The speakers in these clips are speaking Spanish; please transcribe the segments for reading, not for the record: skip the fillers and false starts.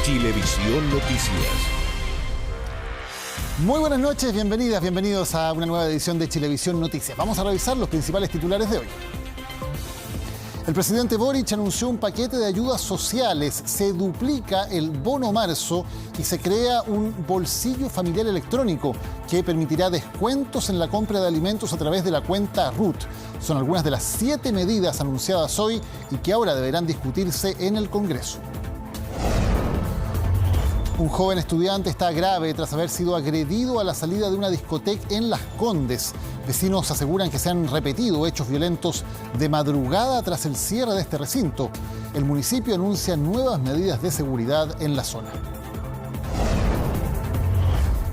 Chilevisión Noticias. Muy buenas noches, bienvenidos a una nueva edición de Chilevisión Noticias. Vamos a revisar los principales titulares de hoy. El presidente Boric anunció un paquete de ayudas sociales, se duplica el bono marzo y se crea un bolsillo familiar electrónico que permitirá descuentos en la compra de alimentos a través de la cuenta RUT. Son algunas de las 7 medidas anunciadas hoy y que ahora deberán discutirse en el Congreso. Un joven estudiante está grave tras haber sido agredido a la salida de una discoteca en Las Condes. Vecinos aseguran que se han repetido hechos violentos de madrugada tras el cierre de este recinto. El municipio anuncia nuevas medidas de seguridad en la zona.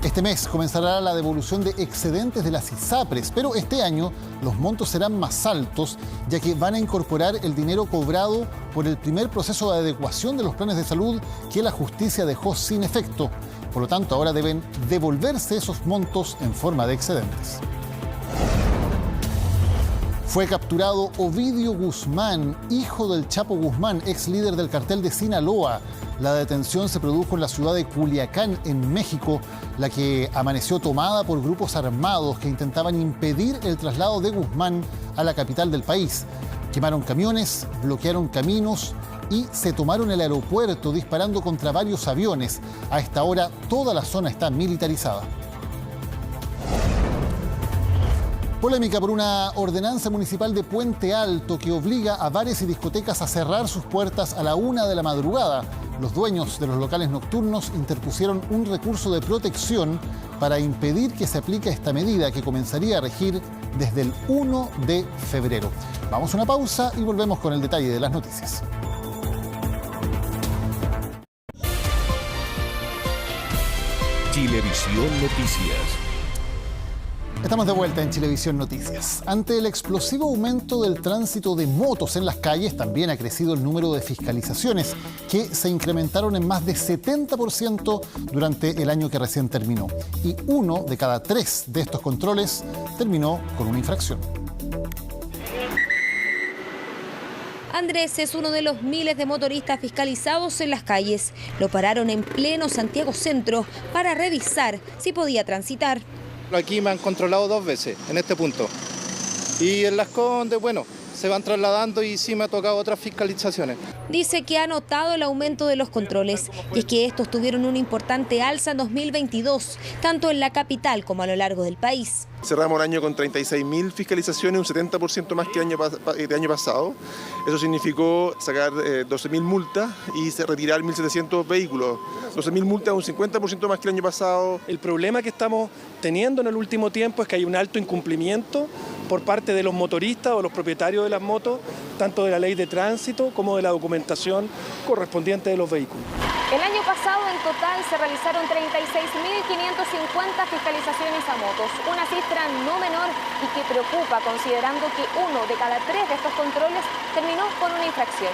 Este mes comenzará la devolución de excedentes de las ISAPRES, pero este año los montos serán más altos, ya que van a incorporar el dinero cobrado por el primer proceso de adecuación de los planes de salud que la justicia dejó sin efecto. Por lo tanto, ahora deben devolverse esos montos en forma de excedentes. Fue capturado Ovidio Guzmán, hijo del Chapo Guzmán, ex líder del cartel de Sinaloa. La detención se produjo en la ciudad de Culiacán, en México, la que amaneció tomada por grupos armados que intentaban impedir el traslado de Guzmán a la capital del país. Quemaron camiones, bloquearon caminos y se tomaron el aeropuerto disparando contra varios aviones. A esta hora toda la zona está militarizada. Polémica por una ordenanza municipal de Puente Alto que obliga a bares y discotecas a cerrar sus puertas a la 1 de la madrugada. Los dueños de los locales nocturnos interpusieron un recurso de protección para impedir que se aplique esta medida que comenzaría a regir desde el 1 de febrero. Vamos a una pausa y volvemos con el detalle de las noticias. Chilevisión Noticias. Estamos de vuelta en Chilevisión Noticias. Ante el explosivo aumento del tránsito de motos en las calles, también ha crecido el número de fiscalizaciones, que se incrementaron en más de 70% durante el año que recién terminó. Y 1 de cada 3 de estos controles terminó con una infracción. Andrés es uno de los miles de motoristas fiscalizados en las calles. Lo pararon en pleno Santiago Centro para revisar si podía transitar. Aquí me han controlado 2 veces, en este punto. Y en Las Condes, bueno, se van trasladando y sí me ha tocado otras fiscalizaciones. Dice que ha notado el aumento de los controles y es que estos tuvieron una importante alza en 2022, tanto en la capital como a lo largo del país. Cerramos el año con 36.000 fiscalizaciones, un 70% más que el año pasado. Eso significó sacar 12.000 multas y retirar 1.700 vehículos. 12.000 multas, un 50% más que el año pasado. El problema que estamos teniendo en el último tiempo es que hay un alto incumplimiento por parte de los motoristas o los propietarios de las motos, tanto de la ley de tránsito como de la documentación correspondiente de los vehículos. El año pasado en total se realizaron 36.550 fiscalizaciones a motos, una cifra no menor y que preocupa considerando que 1 de cada 3 de estos controles terminó con una infracción.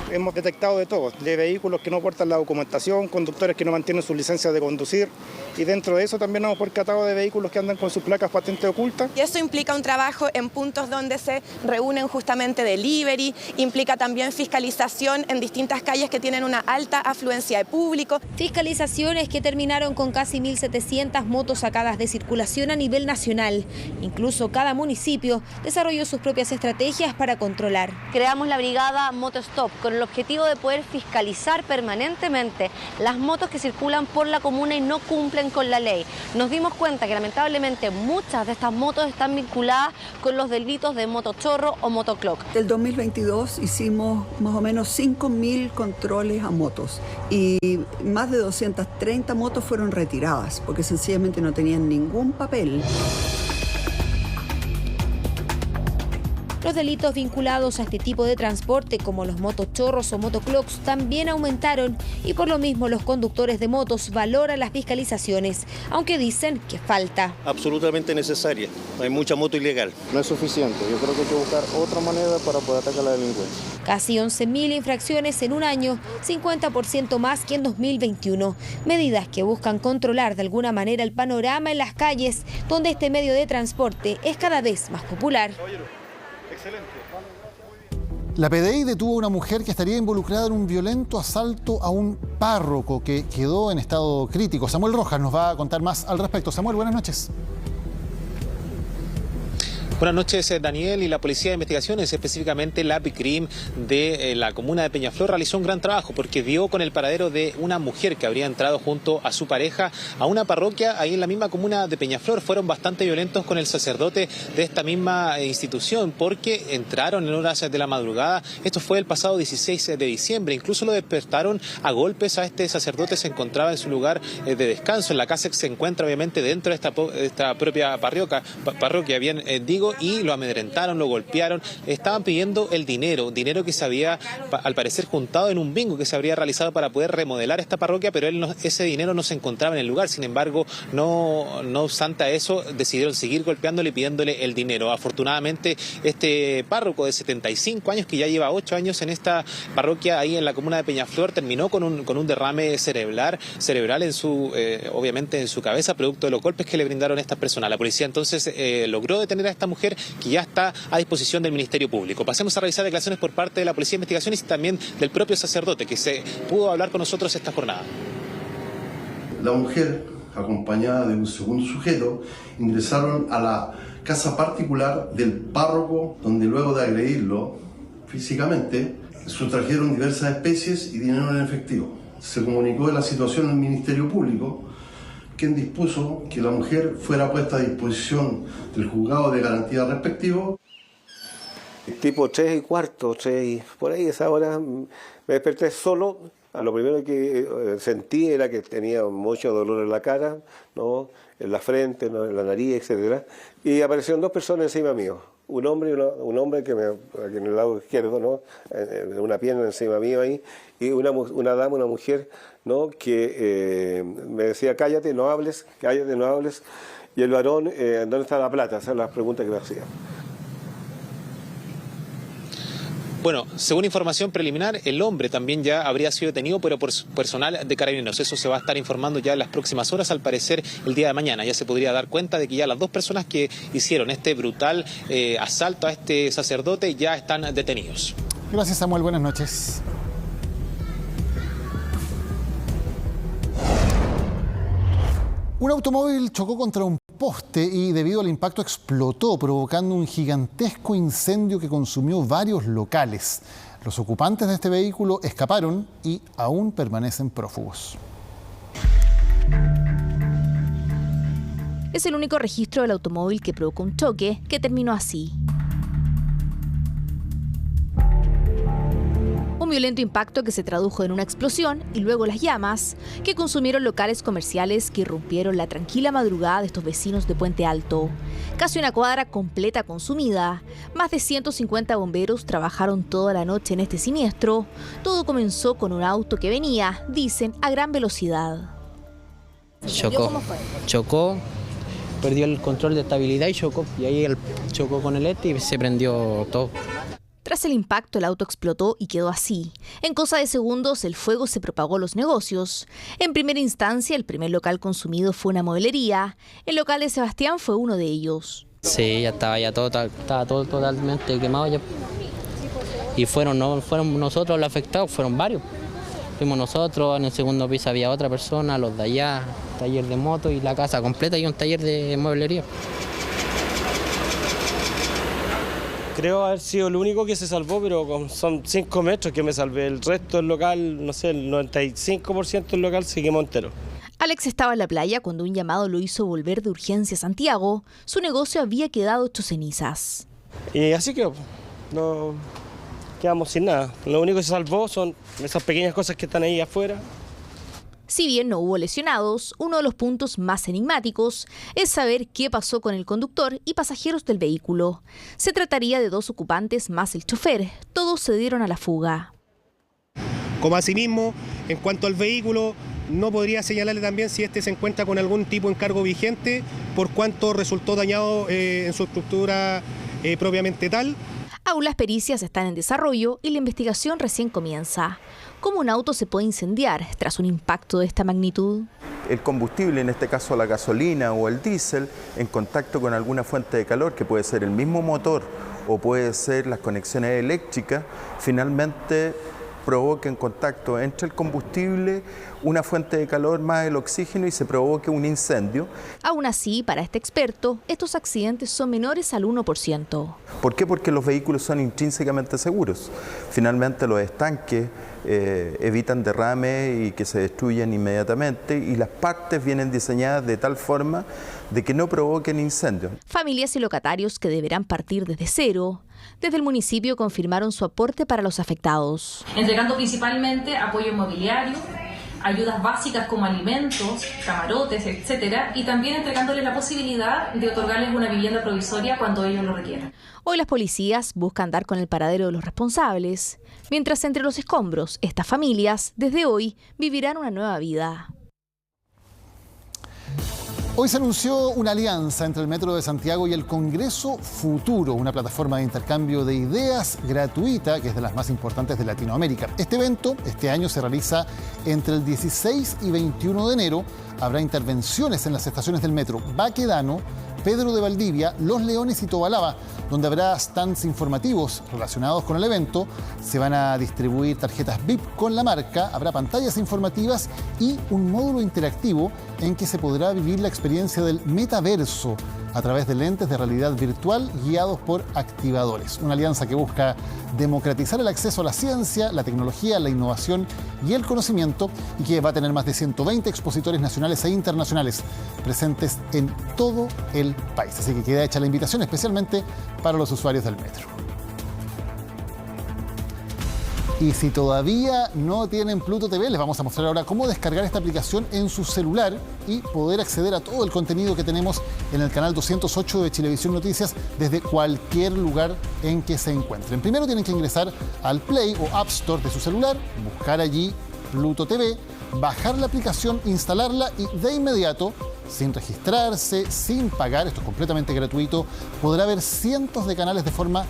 Hemos detectado de todo, de vehículos que no portan la documentación, conductores que no mantienen sus licencias de conducir y dentro de eso también hemos percatado de vehículos que andan con sus placas patente ocultas. Y eso implica un trabajo en puntos donde se reúnen justamente delivery, implica también fiscalización en distintas calles que tienen una alta afluencia de público. Fiscalizaciones que terminaron con casi 1.700 motos sacadas de circulación a nivel nacional. Incluso cada municipio desarrolló sus propias estrategias para controlar. Creamos la brigada Motostop con el objetivo de poder fiscalizar permanentemente las motos que circulan por la comuna y no cumplen con la ley. Nos dimos cuenta que lamentablemente muchas de estas motos están vinculadas con los delitos de motochorro o motoclock. Del 2022 hicimos más o menos 5.000 controles a motos y más de 230 motos fueron retiradas porque sencillamente no tenían ningún papel. Los delitos vinculados a este tipo de transporte, como los motochorros o motoclocks, también aumentaron y por lo mismo los conductores de motos valoran las fiscalizaciones, aunque dicen que falta. Absolutamente necesaria, hay mucha moto ilegal. No es suficiente, yo creo que hay que buscar otra manera para poder atacar la delincuencia. Casi 11.000 infracciones en un año, 50% más que en 2021. Medidas que buscan controlar de alguna manera el panorama en las calles, donde este medio de transporte es cada vez más popular. Excelente. La PDI detuvo a una mujer que estaría involucrada en un violento asalto a un párroco que quedó en estado crítico. Samuel Rojas nos va a contar más al respecto. Samuel, buenas noches. Buenas noches, Daniel. Y la Policía de Investigaciones, específicamente la PICRIM de la comuna de Peñaflor, realizó un gran trabajo porque dio con el paradero de una mujer que habría entrado junto a su pareja a una parroquia ahí en la misma comuna de Peñaflor. Fueron bastante violentos con el sacerdote de esta misma institución porque entraron en horas de la madrugada. Esto fue el pasado 16 de diciembre. Incluso lo despertaron a golpes a este sacerdote. Se encontraba en su lugar de descanso. En la casa que se encuentra obviamente dentro de esta propia parroquia, bien digo, y lo amedrentaron, lo golpearon. Estaban pidiendo el dinero que se había al parecer juntado en un bingo que se habría realizado para poder remodelar esta parroquia, pero ese dinero no se encontraba en el lugar. Sin embargo, no obstante a eso, decidieron seguir golpeándole y pidiéndole el dinero. Afortunadamente, este párroco de 75 años, que ya lleva 8 años en esta parroquia ahí en la comuna de Peñaflor, terminó con un derrame cerebral en su, obviamente en su cabeza, producto de los golpes que le brindaron a estas personas. La policía entonces logró detener a esta mujer, que ya está a disposición del Ministerio Público. Pasemos a revisar declaraciones por parte de la Policía de Investigaciones y también del propio sacerdote, que se pudo hablar con nosotros esta jornada. La mujer, acompañada de un segundo sujeto, ingresaron a la casa particular del párroco, donde luego de agredirlo físicamente, sustrajeron diversas especies y dinero en efectivo. Se comunicó de la situación al Ministerio Público, quien dispuso que la mujer fuera puesta a disposición del juzgado de garantía respectivo. Tipo 3:15, 3, por ahí esa hora me desperté solo. Lo primero que sentí era que tenía mucho dolor en la cara, ¿no? En la frente, ¿no? En la nariz, etc. Y aparecieron 2 personas encima mío. Un hombre que aquí en el lado izquierdo, ¿no? Una pierna encima mío ahí, y una dama, una mujer, ¿no? Que me decía, cállate, no hables, y el varón, ¿dónde está la plata? Esas son las preguntas que me hacía. Bueno, según información preliminar, el hombre también ya habría sido detenido, pero por personal de Carabineros. Eso se va a estar informando ya en las próximas horas, al parecer el día de mañana. Ya se podría dar cuenta de que ya las 2 personas que hicieron este brutal asalto a este sacerdote ya están detenidos. Gracias, Samuel. Buenas noches. Un automóvil chocó contra un poste y debido al impacto explotó, provocando un gigantesco incendio que consumió varios locales. Los ocupantes de este vehículo escaparon y aún permanecen prófugos. Es el único registro del automóvil que provocó un choque que terminó así. Un violento impacto que se tradujo en una explosión y luego las llamas que consumieron locales comerciales que irrumpieron la tranquila madrugada de estos vecinos de Puente Alto. Casi una cuadra completa consumida. Más de 150 bomberos trabajaron toda la noche en este siniestro. Todo comenzó con un auto que venía, dicen, a gran velocidad. Chocó, perdió el control de estabilidad y chocó. Y ahí él chocó con el y se prendió todo. Tras el impacto, el auto explotó y quedó así. En cosa de segundos, el fuego se propagó a los negocios. En primera instancia, el primer local consumido fue una mueblería. El local de Sebastián fue uno de ellos. Sí, estaba todo totalmente quemado ya. Y no fueron nosotros los afectados, fueron varios. Fuimos nosotros, en el segundo piso había otra persona, los de allá, taller de moto y la casa completa y un taller de mueblería. Creo haber sido el único que se salvó, pero son 5 metros que me salvé. El resto del local, no sé, el 95% del local se quemó entero. Alex estaba en la playa cuando un llamado lo hizo volver de urgencia a Santiago. Su negocio había quedado hecho cenizas. Y así que no quedamos sin nada. Lo único que se salvó son esas pequeñas cosas que están ahí afuera. Si bien no hubo lesionados, uno de los puntos más enigmáticos es saber qué pasó con el conductor y pasajeros del vehículo. Se trataría de 2 ocupantes más el chofer. Todos se dieron a la fuga. Como asimismo, en cuanto al vehículo, no podría señalarle también si este se encuentra con algún tipo de encargo vigente, por cuanto resultó dañado en su estructura propiamente tal. Aún las pericias están en desarrollo y la investigación recién comienza. ¿Cómo un auto se puede incendiar tras un impacto de esta magnitud? El combustible, en este caso la gasolina o el diésel, en contacto con alguna fuente de calor, que puede ser el mismo motor o puede ser las conexiones eléctricas, finalmente provoquen contacto entre el combustible, una fuente de calor más el oxígeno y se provoque un incendio. Aún así, para este experto, estos accidentes son menores al 1%. ¿Por qué? Porque los vehículos son intrínsecamente seguros. Finalmente los estanques evitan derrames y que se destruyan inmediatamente, y las partes vienen diseñadas de tal forma de que no provoquen incendios. Familias y locatarios que deberán partir desde cero. Desde el municipio confirmaron su aporte para los afectados. Entregando principalmente apoyo inmobiliario, ayudas básicas como alimentos, camarotes, etcétera, y también entregándoles la posibilidad de otorgarles una vivienda provisoria cuando ellos lo requieran. Hoy las policías buscan dar con el paradero de los responsables, mientras entre los escombros estas familias desde hoy vivirán una nueva vida. Hoy se anunció una alianza entre el Metro de Santiago y el Congreso Futuro, una plataforma de intercambio de ideas gratuita que es de las más importantes de Latinoamérica. Este evento, este año, se realiza entre el 16 y 21 de enero. Habrá intervenciones en las estaciones del metro Baquedano, Pedro de Valdivia, Los Leones y Tobalaba, donde habrá stands informativos relacionados con el evento. Se van a distribuir tarjetas VIP con la marca, habrá pantallas informativas y un módulo interactivo en que se podrá vivir la experiencia del metaverso a través de lentes de realidad virtual guiados por activadores. Una alianza que busca democratizar el acceso a la ciencia, la tecnología, la innovación y el conocimiento, y que va a tener más de 120 expositores nacionales e internacionales presentes en todo el país. Así que queda hecha la invitación especialmente para los usuarios del metro. Y si todavía no tienen Pluto TV, les vamos a mostrar ahora cómo descargar esta aplicación en su celular y poder acceder a todo el contenido que tenemos en el canal 208 de Chilevisión Noticias desde cualquier lugar en que se encuentren. Primero tienen que ingresar al Play o App Store de su celular, buscar allí Pluto TV, bajar la aplicación, instalarla y de inmediato, sin registrarse, sin pagar, esto es completamente gratuito, podrá ver cientos de canales de forma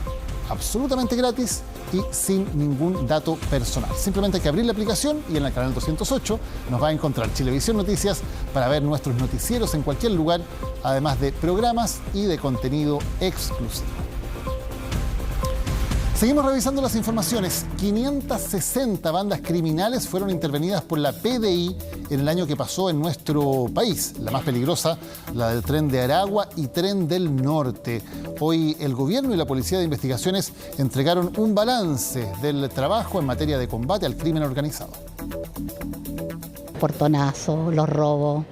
absolutamente gratis y sin ningún dato personal. Simplemente hay que abrir la aplicación y en el canal 208 nos va a encontrar Chilevisión Noticias para ver nuestros noticieros en cualquier lugar, además de programas y de contenido exclusivo. Seguimos revisando las informaciones. 560 bandas criminales fueron intervenidas por la PDI en el año que pasó en nuestro país. La más peligrosa, la del Tren de Aragua y Tren del Norte. Hoy el gobierno y la Policía de Investigaciones entregaron un balance del trabajo en materia de combate al crimen organizado. Portonazo, los robos,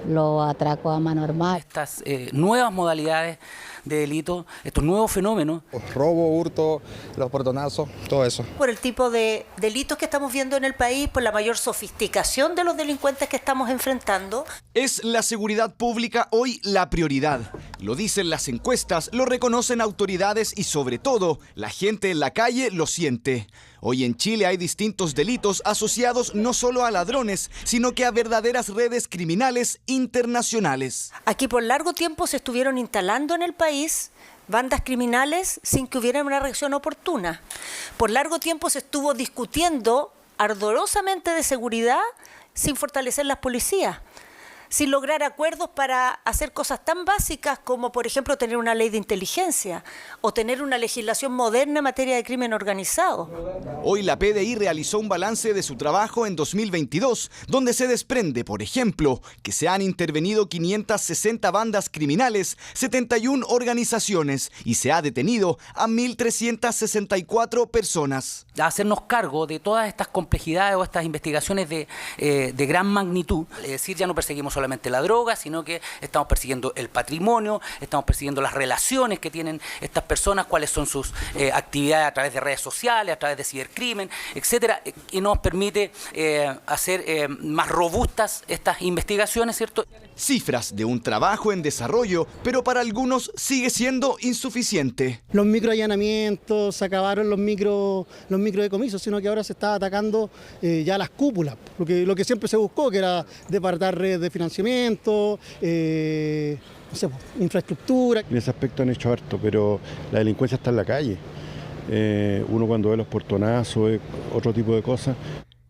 los atracos a mano armada. Estas nuevas modalidades de delito, estos nuevos fenómenos. Robo, hurto, los portonazos, todo eso. Por el tipo de delitos que estamos viendo en el país, por la mayor sofisticación de los delincuentes que estamos enfrentando. Es la seguridad pública hoy la prioridad. Lo dicen las encuestas, lo reconocen autoridades y sobre todo, la gente en la calle lo siente. Hoy en Chile hay distintos delitos asociados no solo a ladrones, sino que a verdaderas redes criminales internacionales. Aquí por largo tiempo se estuvieron instalando en el país bandas criminales sin que hubiera una reacción oportuna. Por largo tiempo se estuvo discutiendo ardorosamente de seguridad sin fortalecer las policías, sin lograr acuerdos para hacer cosas tan básicas como, por ejemplo, tener una ley de inteligencia o tener una legislación moderna en materia de crimen organizado. Hoy la PDI realizó un balance de su trabajo en 2022, donde se desprende, por ejemplo, que se han intervenido 560 bandas criminales, 71 organizaciones y se ha detenido a 1.364 personas. A hacernos cargo de todas estas complejidades o estas investigaciones de gran magnitud, es decir, ya no perseguimos solamente la droga, sino que estamos persiguiendo el patrimonio, estamos persiguiendo las relaciones que tienen estas personas, cuáles son sus actividades a través de redes sociales, a través de cibercrimen, etcétera, y nos permite hacer más robustas estas investigaciones, ¿cierto? Cifras de un trabajo en desarrollo, pero para algunos sigue siendo insuficiente. Los microallanamientos, se acabaron los microdecomisos, sino que ahora se está atacando ya las cúpulas, porque lo que siempre se buscó, que era departar redes de financiamiento, infraestructura. En ese aspecto han hecho harto, pero la delincuencia está en la calle. Uno cuando ve los portonazos, otro tipo de cosas.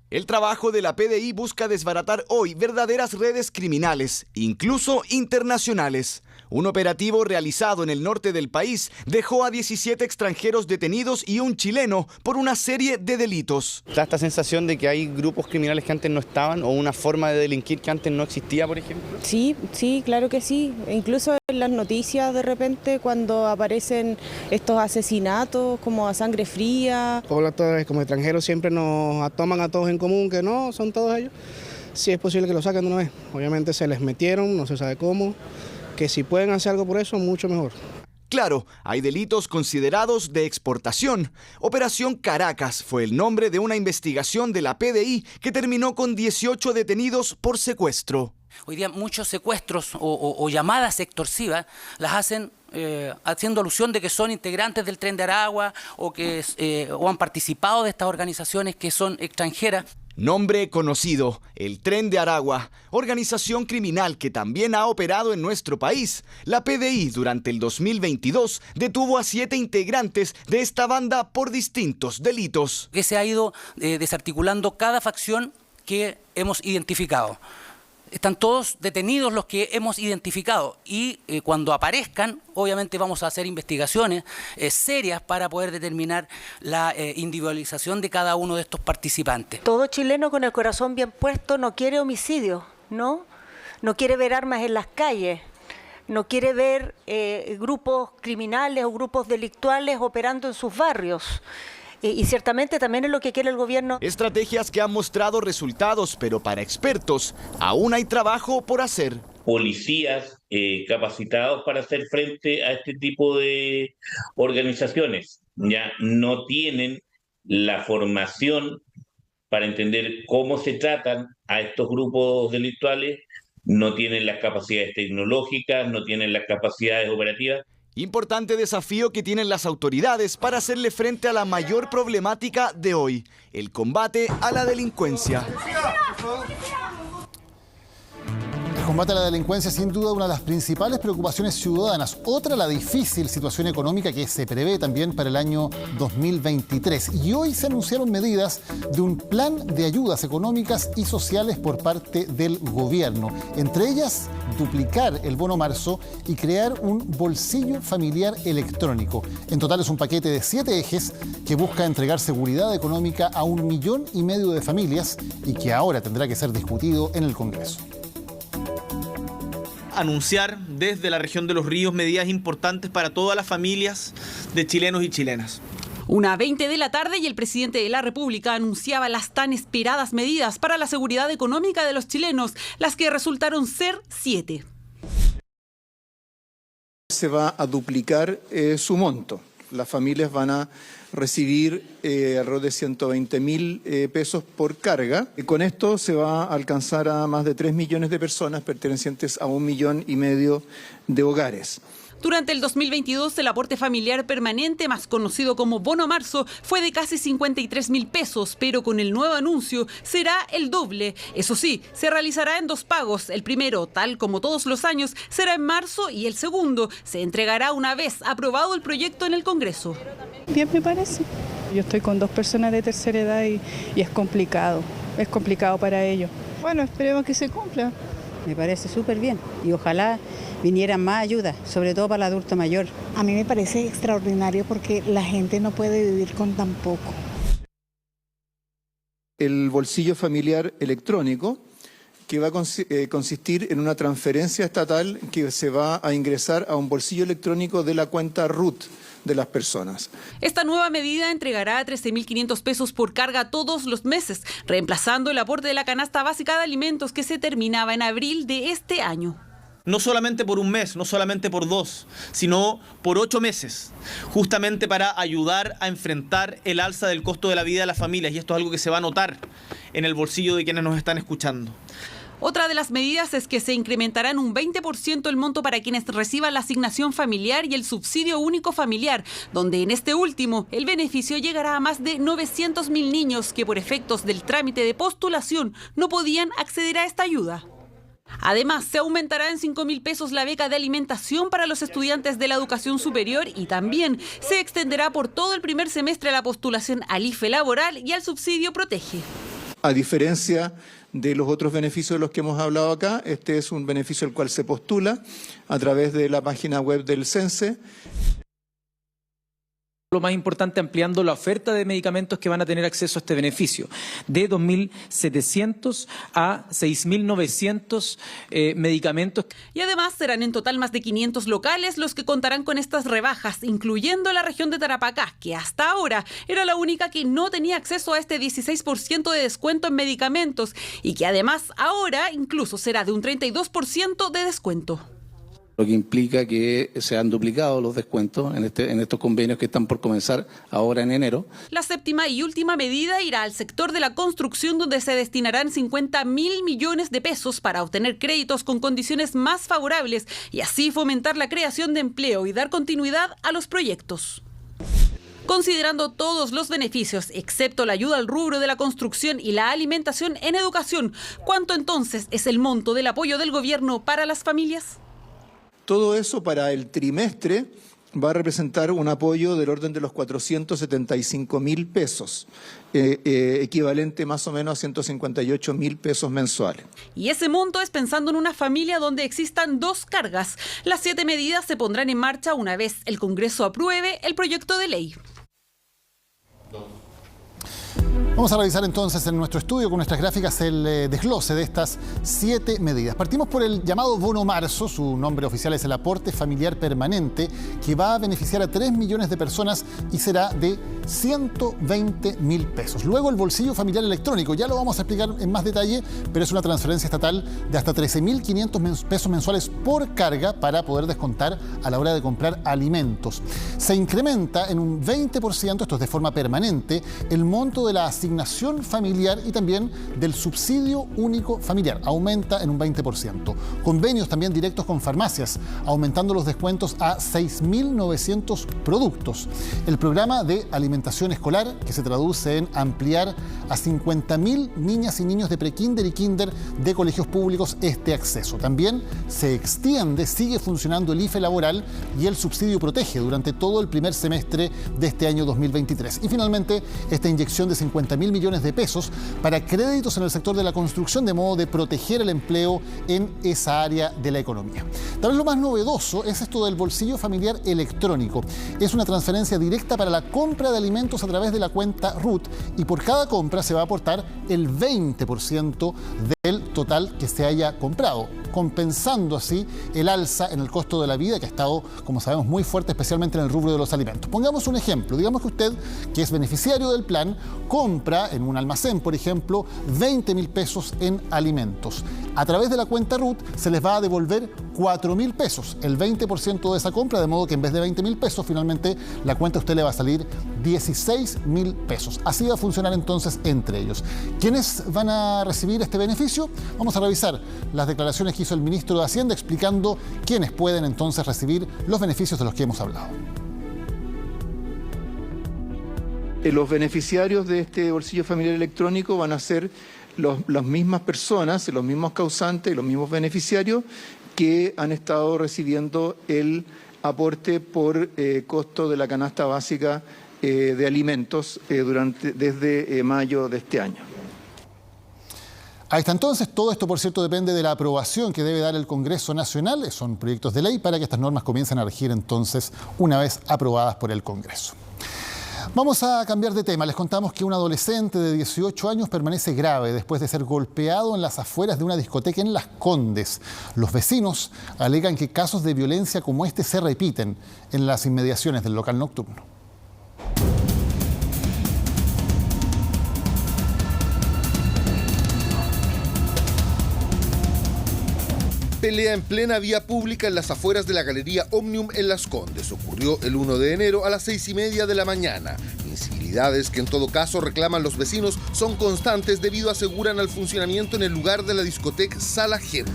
El trabajo de la PDI busca desbaratar hoy verdaderas redes criminales, incluso internacionales. Un operativo realizado en el norte del país dejó a 17 extranjeros detenidos y un chileno por una serie de delitos. Da esta sensación de que hay grupos criminales que antes no estaban o una forma de delinquir que antes no existía, por ejemplo. Sí, claro que sí. Incluso en las noticias de repente cuando aparecen estos asesinatos como a sangre fría. Pobladores como extranjeros siempre nos toman a todos en común que no, son todos ellos. Sí es posible que lo saquen de una vez. Obviamente se les metieron, no se sabe cómo. Que si pueden hacer algo por eso, mucho mejor. Claro, hay delitos considerados de exportación. Operación Caracas fue el nombre de una investigación de la PDI que terminó con 18 detenidos por secuestro. Hoy día muchos secuestros o llamadas extorsivas las hacen haciendo alusión de que son integrantes del Tren de Aragua o han participado de estas organizaciones que son extranjeras. Nombre conocido, el Tren de Aragua, organización criminal que también ha operado en nuestro país. La PDI durante el 2022 detuvo a 7 integrantes de esta banda por distintos delitos. Que se ha ido desarticulando cada facción que hemos identificado. Están todos detenidos los que hemos identificado y cuando aparezcan, obviamente vamos a hacer investigaciones serias para poder determinar la individualización de cada uno de estos participantes. Todo chileno con el corazón bien puesto no quiere homicidios, ¿no? No quiere ver armas en las calles, no quiere ver grupos criminales o grupos delictuales operando en sus barrios. Y ciertamente también es lo que quiere el gobierno. Estrategias que han mostrado resultados, pero para expertos aún hay trabajo por hacer. Policías capacitados para hacer frente a este tipo de organizaciones. Ya no tienen la formación para entender cómo se tratan a estos grupos delictuales, no tienen las capacidades tecnológicas, no tienen las capacidades operativas. Importante desafío que tienen las autoridades para hacerle frente a la mayor problemática de hoy, el combate a la delincuencia. El combate a la delincuencia es sin duda una de las principales preocupaciones ciudadanas. Otra, la difícil situación económica que se prevé también para el año 2023. Y hoy se anunciaron medidas de un plan de ayudas económicas y sociales por parte del gobierno. Entre ellas, duplicar el bono marzo y crear un bolsillo familiar electrónico. En total es un paquete de 7 ejes que busca entregar seguridad económica a 1,5 millones de familias y que ahora tendrá que ser discutido en el Congreso. Anunciar desde la región de Los Ríos medidas importantes para todas las familias de chilenos y chilenas. 1:20 de la tarde y el presidente de la República anunciaba las tan esperadas medidas para la seguridad económica de los chilenos, las que resultaron ser 7. Se va a duplicar su monto. Las familias van a recibir alrededor de 120.000 pesos por carga. Y con esto se va a alcanzar a más de 3 millones de personas pertenecientes a 1,5 millones de hogares. Durante el 2022, el aporte familiar permanente, más conocido como bono marzo, fue de casi 53.000 pesos, pero con el nuevo anuncio será el doble. Eso sí, se realizará en 2 pagos. El primero, tal como todos los años, será en marzo y el segundo se entregará una vez aprobado el proyecto en el Congreso. Bien, me parece. Yo estoy con 2 personas de tercera edad y es complicado para ellos. Bueno, esperemos que se cumpla. Me parece súper bien y ojalá vinieran más ayudas, sobre todo para el adulto mayor. A mí me parece extraordinario porque la gente no puede vivir con tan poco. El bolsillo familiar electrónico, que va a consistir en una transferencia estatal que se va a ingresar a un bolsillo electrónico de la cuenta RUT de las personas. Esta nueva medida entregará 13.500 pesos por carga todos los meses, reemplazando el aporte de la canasta básica de alimentos que se terminaba en abril de este año. No solamente por un mes, no solamente por 2, sino por 8 meses, justamente para ayudar a enfrentar el alza del costo de la vida de las familias, y esto es algo que se va a notar en el bolsillo de quienes nos están escuchando. Otra de las medidas es que se incrementará en un 20% el monto para quienes reciban la asignación familiar y el subsidio único familiar, donde en este último el beneficio llegará a más de 900.000 niños que por efectos del trámite de postulación no podían acceder a esta ayuda. Además, se aumentará en 5.000 pesos la beca de alimentación para los estudiantes de la educación superior y también se extenderá por todo el primer semestre la postulación al IFE laboral y al subsidio Protege. A diferencia de los otros beneficios de los que hemos hablado acá, este es un beneficio al cual se postula a través de la página web del CENSE. Lo más importante, ampliando la oferta de medicamentos que van a tener acceso a este beneficio, de 2.700 a 6.900 medicamentos. Y además serán en total más de 500 locales los que contarán con estas rebajas, incluyendo la región de Tarapacá, que hasta ahora era la única que no tenía acceso a este 16% de descuento en medicamentos y que además ahora incluso será de un 32% de descuento. Lo que implica que se han duplicado los descuentos en estos convenios que están por comenzar ahora en enero. La séptima y última medida irá al sector de la construcción, donde se destinarán 50.000 millones de pesos para obtener créditos con condiciones más favorables y así fomentar la creación de empleo y dar continuidad a los proyectos. Considerando todos los beneficios, excepto la ayuda al rubro de la construcción y la alimentación en educación, ¿cuánto entonces es el monto del apoyo del gobierno para las familias? Todo eso para el trimestre va a representar un apoyo del orden de los 475.000 pesos, equivalente más o menos a 158.000 pesos mensuales. Y ese monto es pensando en una familia donde existan 2 cargas. Las 7 medidas se pondrán en marcha una vez el Congreso apruebe el proyecto de ley. Vamos a revisar entonces en nuestro estudio con nuestras gráficas el desglose de estas 7 medidas. Partimos por el llamado Bono Marzo, su nombre oficial es el aporte familiar permanente, que va a beneficiar a 3 millones de personas y será de 120.000 pesos. Luego el bolsillo familiar electrónico, ya lo vamos a explicar en más detalle, pero es una transferencia estatal de hasta 13.500 pesos mensuales por carga para poder descontar a la hora de comprar alimentos. Se incrementa en un 20%, esto es de forma permanente, el monto de la asignación familiar y también del subsidio único familiar. Aumenta en un 20%. Convenios también directos con farmacias, aumentando los descuentos a 6.900 productos. El programa de alimentación escolar, que se traduce en ampliar a 50.000 niñas y niños de prekinder y kinder de colegios públicos este acceso. También se extiende, sigue funcionando el IFE laboral y el subsidio protege durante todo el primer semestre de este año 2023. Y finalmente, esta inyección de 50.000 millones de pesos para créditos en el sector de la construcción, de modo de proteger el empleo en esa área de la economía. Tal vez lo más novedoso es esto del bolsillo familiar electrónico. Es una transferencia directa para la compra de alimentos a través de la cuenta RUT y por cada compra se va a aportar el 20% del total que se haya comprado, compensando así el alza en el costo de la vida que ha estado, como sabemos, muy fuerte, especialmente en el rubro de los alimentos. Pongamos un ejemplo. Digamos que usted, que es beneficiario del plan, compra en un almacén, por ejemplo, 20.000 pesos en alimentos. A través de la cuenta RUT se les va a devolver 4.000 pesos, el 20% de esa compra, de modo que en vez de 20.000 pesos, finalmente la cuenta a usted le va a salir 16.000 pesos. Así va a funcionar entonces entre ellos. ¿Quiénes van a recibir este beneficio? Vamos a revisar las declaraciones que hizo el ministro de Hacienda explicando quiénes pueden entonces recibir los beneficios de los que hemos hablado. Los beneficiarios de este bolsillo familiar electrónico van a ser las mismas personas, los mismos causantes y los mismos beneficiarios que han estado recibiendo el aporte por costo de la canasta básica de alimentos desde mayo de este año. Ahí está entonces. Todo esto, por cierto, depende de la aprobación que debe dar el Congreso Nacional. Son proyectos de ley para que estas normas comiencen a regir entonces una vez aprobadas por el Congreso. Vamos a cambiar de tema. Les contamos que un adolescente de 18 años permanece grave después de ser golpeado en las afueras de una discoteca en Las Condes. Los vecinos alegan que casos de violencia como este se repiten en las inmediaciones del local nocturno. Pelea en plena vía pública en las afueras de la Galería Omnium en Las Condes. Ocurrió el 1 de enero a las 6:30 de la mañana. Incivilidades que en todo caso reclaman los vecinos son constantes debido, aseguran, al funcionamiento en el lugar de la discoteca Sala Gente.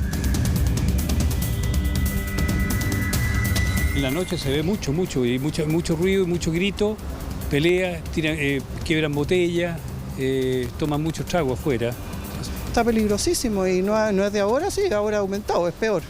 En la noche se ve mucho ruido y mucho grito, pelea, quiebran botellas, toman mucho trago afuera. Está peligrosísimo y no es de ahora, sí, ahora ha aumentado, es peor.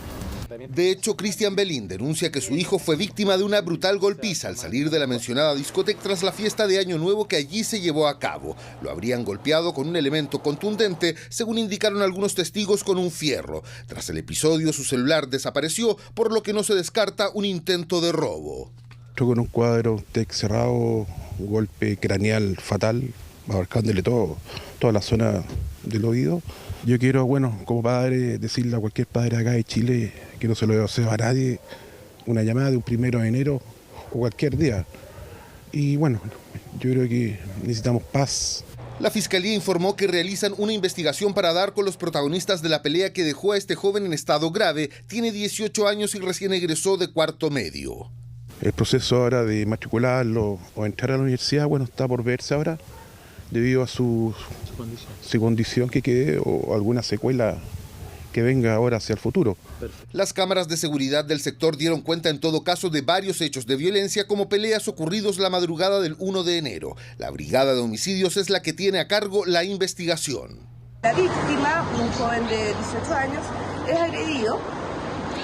De hecho, Cristian Belín denuncia que su hijo fue víctima de una brutal golpiza al salir de la mencionada discoteca tras la fiesta de Año Nuevo que allí se llevó a cabo. Lo habrían golpeado con un elemento contundente, según indicaron algunos testigos, con un fierro. Tras el episodio, su celular desapareció, por lo que no se descarta un intento de robo. Con un cuadro, TEC cerrado, un golpe craneal fatal, abarcándole toda la zona del oído. Yo quiero, bueno, como padre, decirle a cualquier padre acá de Chile que no se lo deseo a nadie, una llamada de un 1 de enero o cualquier día. Y bueno, yo creo que necesitamos paz. La Fiscalía informó que realizan una investigación para dar con los protagonistas de la pelea que dejó a este joven en estado grave. Tiene 18 años y recién egresó de cuarto medio. El proceso ahora de matricularlo o entrar a la universidad, bueno, está por verse ahora, debido a su condición que quede o alguna secuela que venga ahora hacia el futuro. Las cámaras de seguridad del sector dieron cuenta en todo caso de varios hechos de violencia como peleas ocurridos la madrugada del 1 de enero. La Brigada de Homicidios es la que tiene a cargo la investigación. La víctima, un joven de 18 años, es agredido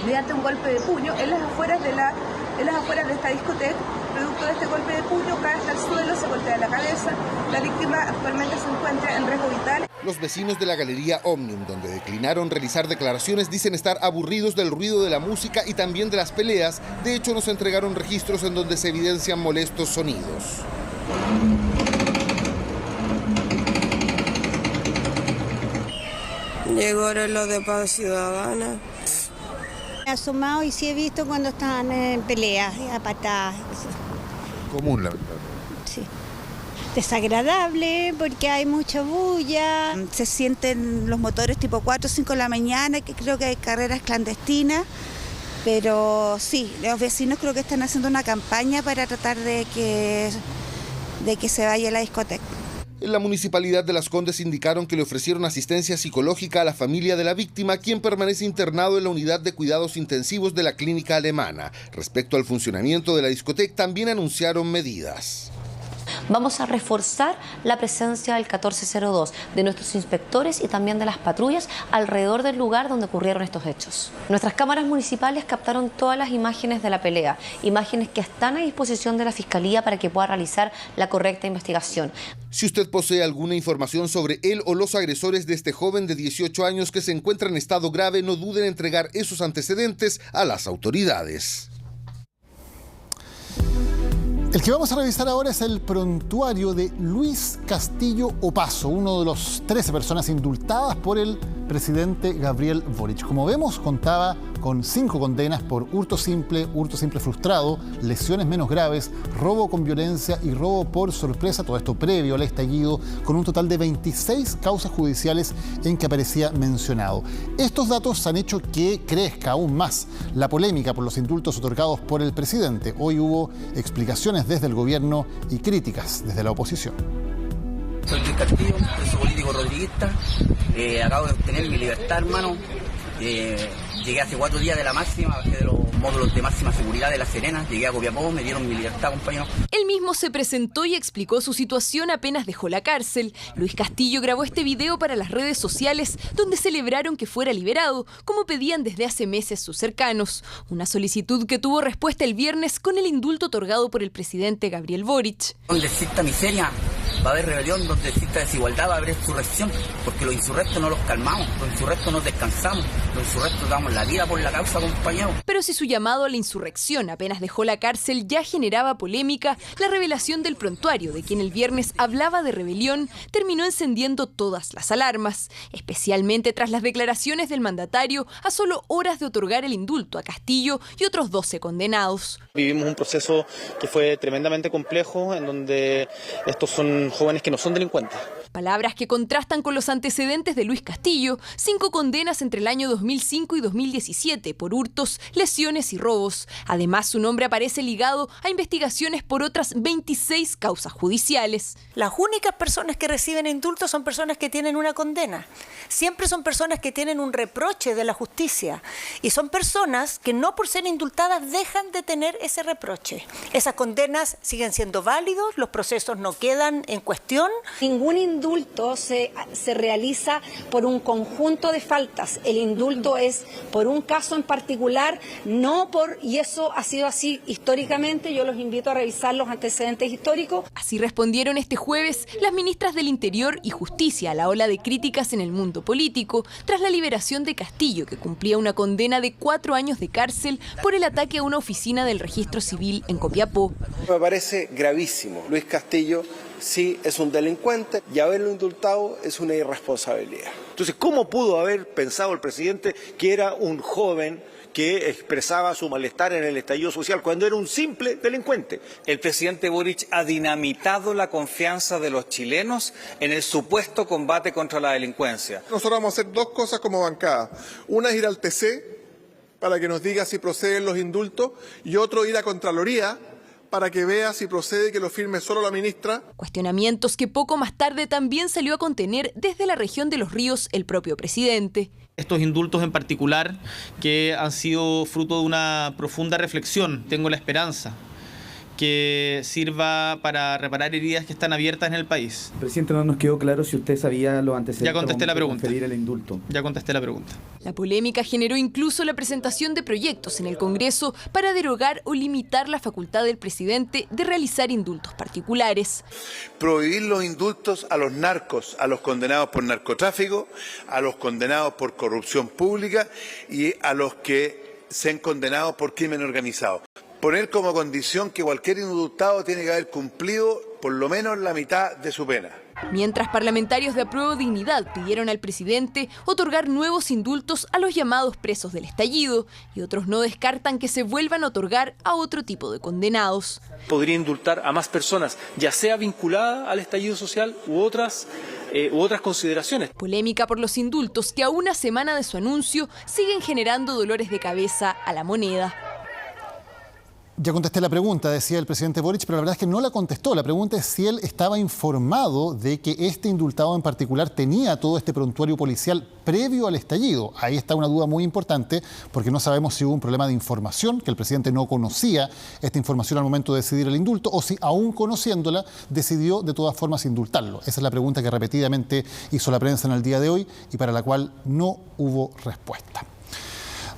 mediante un golpe de puño en las afueras de esta discoteca. Producto de este golpe de puño cae hasta el suelo, se golpea la cabeza. La víctima actualmente se encuentra en riesgo vital. Los vecinos de la Galería Omnium, donde declinaron realizar declaraciones, dicen estar aburridos del ruido de la música y también de las peleas. De hecho, nos entregaron registros en donde se evidencian molestos sonidos. Llegaron los de Paz Ciudadana. Me he asomado y sí he visto cuando estaban en peleas, a patadas. Común, lamentablemente. Sí. Desagradable porque hay mucha bulla. Se sienten los motores tipo 4 o 5 de la mañana, que creo que hay carreras clandestinas. Pero sí, los vecinos creo que están haciendo una campaña para tratar de que se vaya la discoteca. En la Municipalidad de Las Condes indicaron que le ofrecieron asistencia psicológica a la familia de la víctima, quien permanece internado en la unidad de cuidados intensivos de la clínica alemana. Respecto al funcionamiento de la discoteca, también anunciaron medidas. Vamos a reforzar la presencia del 1402, de nuestros inspectores y también de las patrullas alrededor del lugar donde ocurrieron estos hechos. Nuestras cámaras municipales captaron todas las imágenes de la pelea, imágenes que están a disposición de la Fiscalía para que pueda realizar la correcta investigación. Si usted posee alguna información sobre él o los agresores de este joven de 18 años que se encuentra en estado grave, no duden en entregar esos antecedentes a las autoridades. El que vamos a revisar ahora es el prontuario de Luis Castillo Opaso, uno de los 13 personas indultadas por el presidente Gabriel Boric. Como vemos, contaba con 5 condenas por hurto simple frustrado, lesiones menos graves, robo con violencia y robo por sorpresa, todo esto previo al estallido, con un total de 26 causas judiciales en que aparecía mencionado. Estos datos han hecho que crezca aún más la polémica por los indultos otorgados por el presidente. Hoy hubo explicaciones desde el gobierno y críticas desde la oposición. Soy Luis Castillo, preso político rodriguista, acabo de obtener mi libertad, hermano. Llegué hace 4 días de la máxima, bajé de los módulos de máxima seguridad de La Serena, llegué a Copiapó, me dieron mi libertad, compañero. Él mismo se presentó y explicó su situación apenas dejó la cárcel. Luis Castillo grabó este video para las redes sociales donde celebraron que fuera liberado, como pedían desde hace meses sus cercanos. Una solicitud que tuvo respuesta el viernes con el indulto otorgado por el presidente Gabriel Boric. Donde exista miseria, va a haber rebelión, donde exista desigualdad, va a haber insurrección, porque los insurrectos no los calmamos, los insurrectos no descansamos, los insurrectos damos la vida por la causa, compañero. Pero si su llamado a la insurrección apenas dejó la cárcel ya generaba polémica, la revelación del prontuario, de quien el viernes hablaba de rebelión, terminó encendiendo todas las alarmas, especialmente tras las declaraciones del mandatario a solo horas de otorgar el indulto a Castillo y otros 12 condenados. Vivimos un proceso que fue tremendamente complejo, en donde estos son jóvenes que no son delincuentes. Palabras que contrastan con los antecedentes de Luis Castillo, 5 condenas entre el año 2005 y 2017 por hurtos, lesiones y robos. Además, su nombre aparece ligado a investigaciones por otras 26 causas judiciales. Las únicas personas que reciben indultos son personas que tienen una condena. Siempre son personas que tienen un reproche de la justicia. Y son personas que no por ser indultadas dejan de tener ese reproche. Esas condenas siguen siendo válidos, los procesos no quedan en cuestión. Ningún indulto indulto se realiza por un conjunto de faltas. El indulto es por un caso en particular, y eso ha sido así históricamente. Yo los invito a revisar los antecedentes históricos. Así respondieron este jueves las ministras del Interior y Justicia a la ola de críticas en el mundo político tras la liberación de Castillo, que cumplía una condena de 4 años de cárcel por el ataque a una oficina del Registro Civil en Copiapó. Me parece gravísimo. Luis Castillo sí es un delincuente y haberlo indultado es una irresponsabilidad. Entonces, ¿cómo pudo haber pensado el presidente que era un joven que expresaba su malestar en el estallido social cuando era un simple delincuente? El presidente Boric ha dinamitado la confianza de los chilenos en el supuesto combate contra la delincuencia. Nosotros vamos a hacer 2 cosas como bancada. Una es ir al TC para que nos diga si proceden los indultos y otro ir a Contraloría para que vea si procede que lo firme solo la ministra. Cuestionamientos que poco más tarde también salió a contener desde la región de Los Ríos el propio presidente. Estos indultos en particular, que han sido fruto de una profunda reflexión, tengo la esperanza que sirva para reparar heridas que están abiertas en el país. Presidente, no nos quedó claro si usted sabía los antecedentes. Ya contesté la pregunta. Conferir el indulto. Ya contesté la pregunta. La polémica generó incluso la presentación de proyectos en el Congreso para derogar o limitar la facultad del presidente de realizar indultos particulares. Prohibir los indultos a los narcos, a los condenados por narcotráfico, a los condenados por corrupción pública y a los que sean condenados por crimen organizado. Poner como condición que cualquier indultado tiene que haber cumplido por lo menos la mitad de su pena. Mientras parlamentarios de Apruebo Dignidad pidieron al presidente otorgar nuevos indultos a los llamados presos del estallido, y otros no descartan que se vuelvan a otorgar a otro tipo de condenados. Podría indultar a más personas, ya sea vinculada al estallido social u otras consideraciones. Polémica por los indultos que a una semana de su anuncio siguen generando dolores de cabeza a la moneda. Ya contesté la pregunta, decía el presidente Boric, pero la verdad es que no la contestó. La pregunta es si él estaba informado de que este indultado en particular tenía todo este prontuario policial previo al estallido. Ahí está una duda muy importante, porque no sabemos si hubo un problema de información, que el presidente no conocía esta información al momento de decidir el indulto, o si aún conociéndola decidió de todas formas indultarlo. Esa es la pregunta que repetidamente hizo la prensa en el día de hoy y para la cual no hubo respuesta.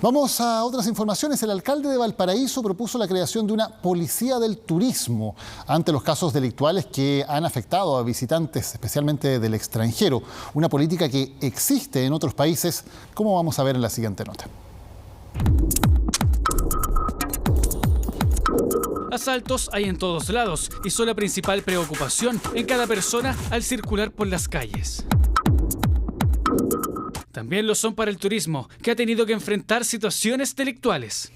Vamos a otras informaciones. El alcalde de Valparaíso propuso la creación de una policía del turismo ante los casos delictuales que han afectado a visitantes, especialmente del extranjero. Una política que existe en otros países, como vamos a ver en la siguiente nota. Asaltos hay en todos lados y son la principal preocupación en cada persona al circular por las calles. También lo son para el turismo, que ha tenido que enfrentar situaciones delictuales.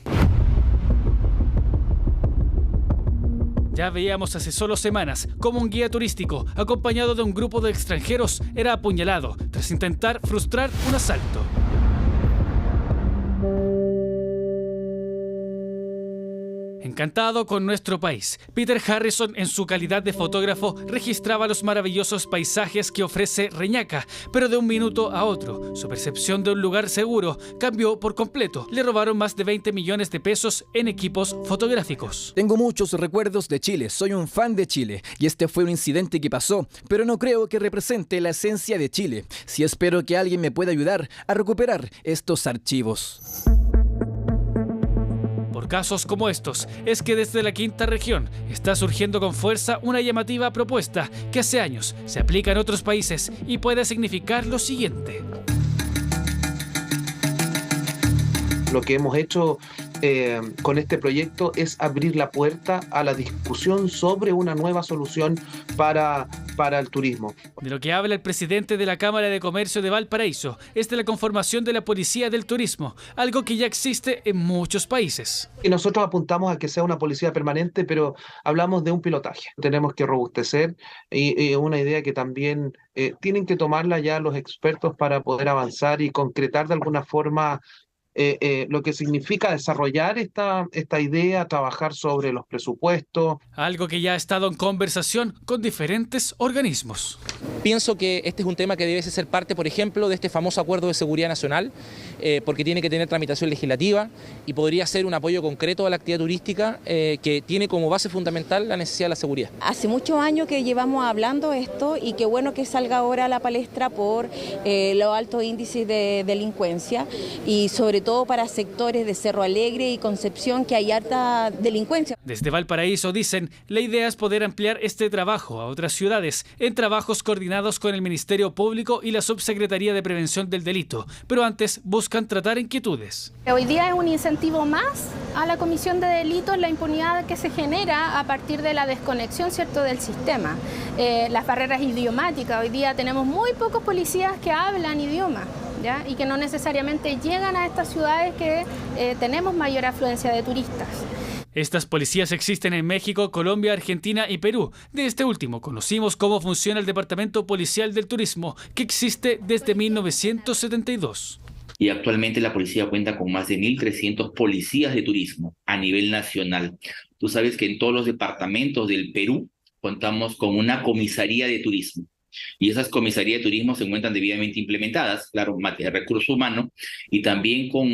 Ya veíamos hace solo semanas cómo un guía turístico, acompañado de un grupo de extranjeros, era apuñalado tras intentar frustrar un asalto. Encantado con nuestro país, Peter Harrison, en su calidad de fotógrafo, registraba los maravillosos paisajes que ofrece Reñaca, pero de un minuto a otro, su percepción de un lugar seguro cambió por completo. Le robaron más de 20 millones de pesos en equipos fotográficos. Tengo muchos recuerdos de Chile, soy un fan de Chile, y este fue un incidente que pasó, pero no creo que represente la esencia de Chile. Sí espero que alguien me pueda ayudar a recuperar estos archivos. Por casos como estos, es que desde la quinta región está surgiendo con fuerza una llamativa propuesta que hace años se aplica en otros países y puede significar lo siguiente. Lo que hemos hecho con este proyecto es abrir la puerta a la discusión sobre una nueva solución para el turismo. De lo que habla el presidente de la Cámara de Comercio de Valparaíso es de la conformación de la Policía del Turismo, algo que ya existe en muchos países. Y nosotros apuntamos a que sea una policía permanente, pero hablamos de un pilotaje. Tenemos que robustecer y una idea que también tienen que tomarla ya los expertos para poder avanzar y concretar de alguna forma lo que significa desarrollar esta idea, trabajar sobre los presupuestos. Algo que ya ha estado en conversación con diferentes organismos. Pienso que este es un tema que debe ser parte, por ejemplo, de este famoso acuerdo de seguridad nacional porque tiene que tener tramitación legislativa y podría ser un apoyo concreto a la actividad turística que tiene como base fundamental la necesidad de la seguridad. Hace muchos años que llevamos hablando esto y qué bueno que salga ahora a la palestra por los altos índices de delincuencia y sobre todo para sectores de Cerro Alegre y Concepción que hay harta delincuencia. Desde Valparaíso dicen, la idea es poder ampliar este trabajo a otras ciudades en trabajos coordinados con el Ministerio Público y la Subsecretaría de Prevención del Delito, pero antes buscan tratar inquietudes. Hoy día es un incentivo más a la comisión de delitos, la impunidad que se genera a partir de la desconexión, ¿cierto?, del sistema. Las barreras idiomáticas, hoy día tenemos muy pocos policías que hablan idioma, ¿ya? Y que no necesariamente llegan a estas ciudades que tenemos mayor afluencia de turistas. Estas policías existen en México, Colombia, Argentina y Perú. De este último conocimos cómo funciona el Departamento Policial del Turismo, que existe desde 1972. Y actualmente la policía cuenta con más de 1.300 policías de turismo a nivel nacional. Tú sabes que en todos los departamentos del Perú contamos con una comisaría de turismo. Y esas comisarías de turismo se encuentran debidamente implementadas, claro, materia de recursos humanos, y también con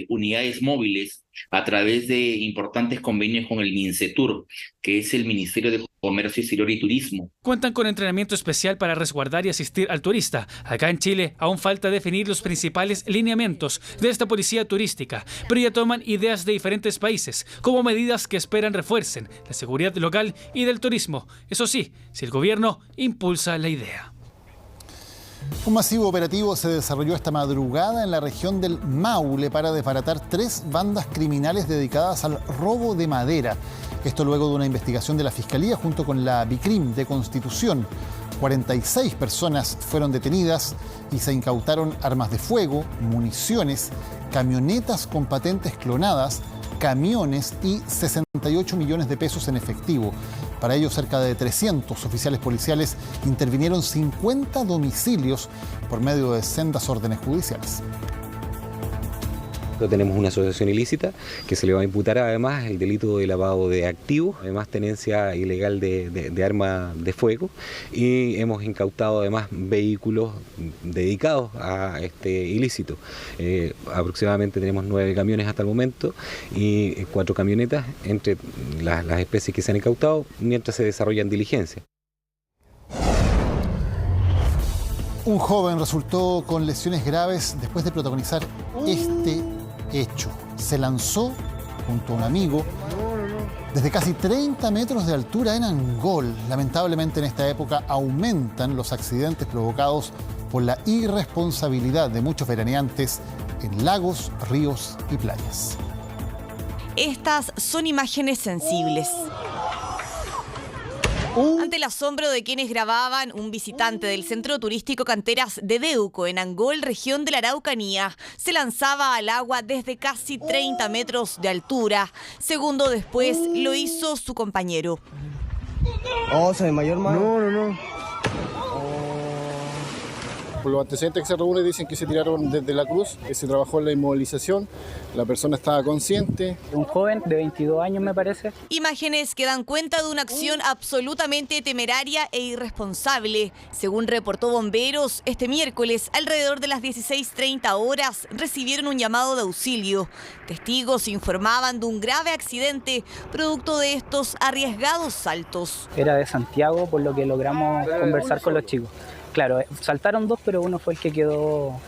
unidades móviles a través de importantes convenios con el MINCETUR, que es el Ministerio de Comercio Exterior y Turismo. Cuentan con entrenamiento especial para resguardar y asistir al turista. Acá en Chile aún falta definir los principales lineamientos de esta policía turística, pero ya toman ideas de diferentes países como medidas que esperan refuercen la seguridad local y del turismo. Eso sí, si el gobierno impulsa la idea. Un masivo operativo se desarrolló esta madrugada en la región del Maule para desbaratar 3 bandas criminales dedicadas al robo de madera. Esto luego de una investigación de la Fiscalía junto con la BICRIM de Constitución. 46 personas fueron detenidas y se incautaron armas de fuego, municiones, camionetas con patentes clonadas, camiones y 68 millones de pesos en efectivo. Para ello, cerca de 300 oficiales policiales intervinieron 50 domicilios por medio de sendas órdenes judiciales. Tenemos una asociación ilícita que se le va a imputar además el delito de lavado de activos, además tenencia ilegal de arma de fuego, y hemos incautado además vehículos dedicados a este ilícito. Aproximadamente tenemos 9 camiones hasta el momento y 4 camionetas entre las especies que se han incautado mientras se desarrollan diligencias. Un joven resultó con lesiones graves después de protagonizar este hecho. Se lanzó junto a un amigo desde casi 30 metros de altura en Angol. Lamentablemente en esta época aumentan los accidentes provocados por la irresponsabilidad de muchos veraneantes en lagos, ríos y playas. Estas son imágenes sensibles. Ante el asombro de quienes grababan, un visitante del centro turístico Canteras de Deuco, en Angol, región de la Araucanía, se lanzaba al agua desde casi 30 metros de altura. Segundo después lo hizo su compañero. Oh, se desmayó, hermano. No. Por los antecedentes que se reúnen dicen que se tiraron desde la cruz, que se trabajó en la inmovilización, la persona estaba consciente. Un joven de 22 años me parece. Imágenes que dan cuenta de una acción absolutamente temeraria e irresponsable. Según reportó Bomberos, este miércoles, alrededor de las 16:30 horas, recibieron un llamado de auxilio. Testigos informaban de un grave accidente producto de estos arriesgados saltos. Era de Santiago, por lo que logramos conversar con los chicos. Claro, saltaron 2, pero uno fue el que quedó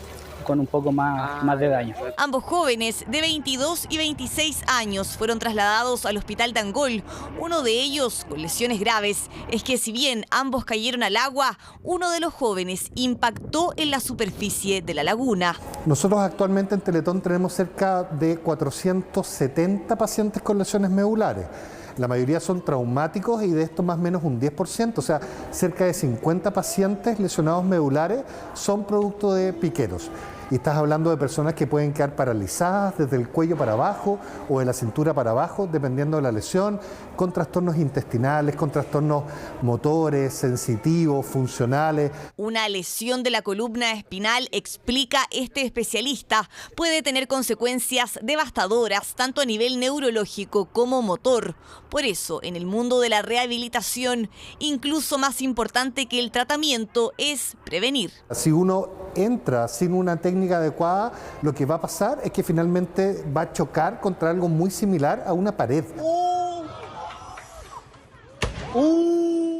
con un poco más de daño. Ambos jóvenes de 22 y 26 años fueron trasladados al hospital de Angol. Uno de ellos con lesiones graves. Es que si bien ambos cayeron al agua, uno de los jóvenes impactó en la superficie de la laguna. Nosotros actualmente en Teletón tenemos cerca de 470 pacientes con lesiones medulares. La mayoría son traumáticos y de estos más o menos un 10%, o sea, cerca de 50 pacientes lesionados medulares son producto de piqueros. Y estás hablando de personas que pueden quedar paralizadas desde el cuello para abajo o de la cintura para abajo, dependiendo de la lesión, con trastornos intestinales, con trastornos motores, sensitivos, funcionales. Una lesión de la columna espinal, explica este especialista, puede tener consecuencias devastadoras tanto a nivel neurológico como motor. Por eso, en el mundo de la rehabilitación, incluso más importante que el tratamiento es prevenir. Si uno entra sin una técnica técnica adecuada, lo que va a pasar es que finalmente va a chocar contra algo muy similar a una pared.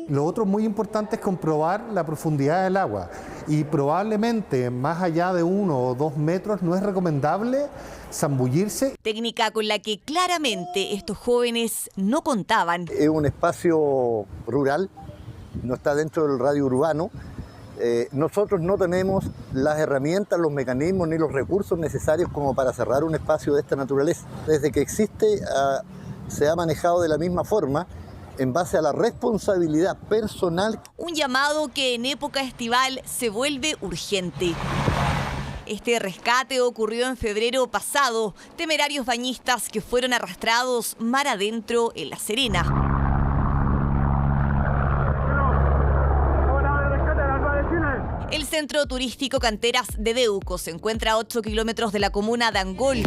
Lo otro muy importante es comprobar la profundidad del agua y probablemente más allá de 1 o 2 metros no es recomendable zambullirse. Técnica con la que claramente estos jóvenes no contaban. Es un espacio rural, no está dentro del radio urbano. Nosotros no tenemos las herramientas, los mecanismos ni los recursos necesarios como para cerrar un espacio de esta naturaleza. Desde que existe se ha manejado de la misma forma, en base a la responsabilidad personal. Un llamado que en época estival se vuelve urgente. Este rescate ocurrió en febrero pasado. Temerarios bañistas que fueron arrastrados mar adentro en La Serena. El centro turístico Canteras de Deuco se encuentra a 8 kilómetros de la comuna de Angol.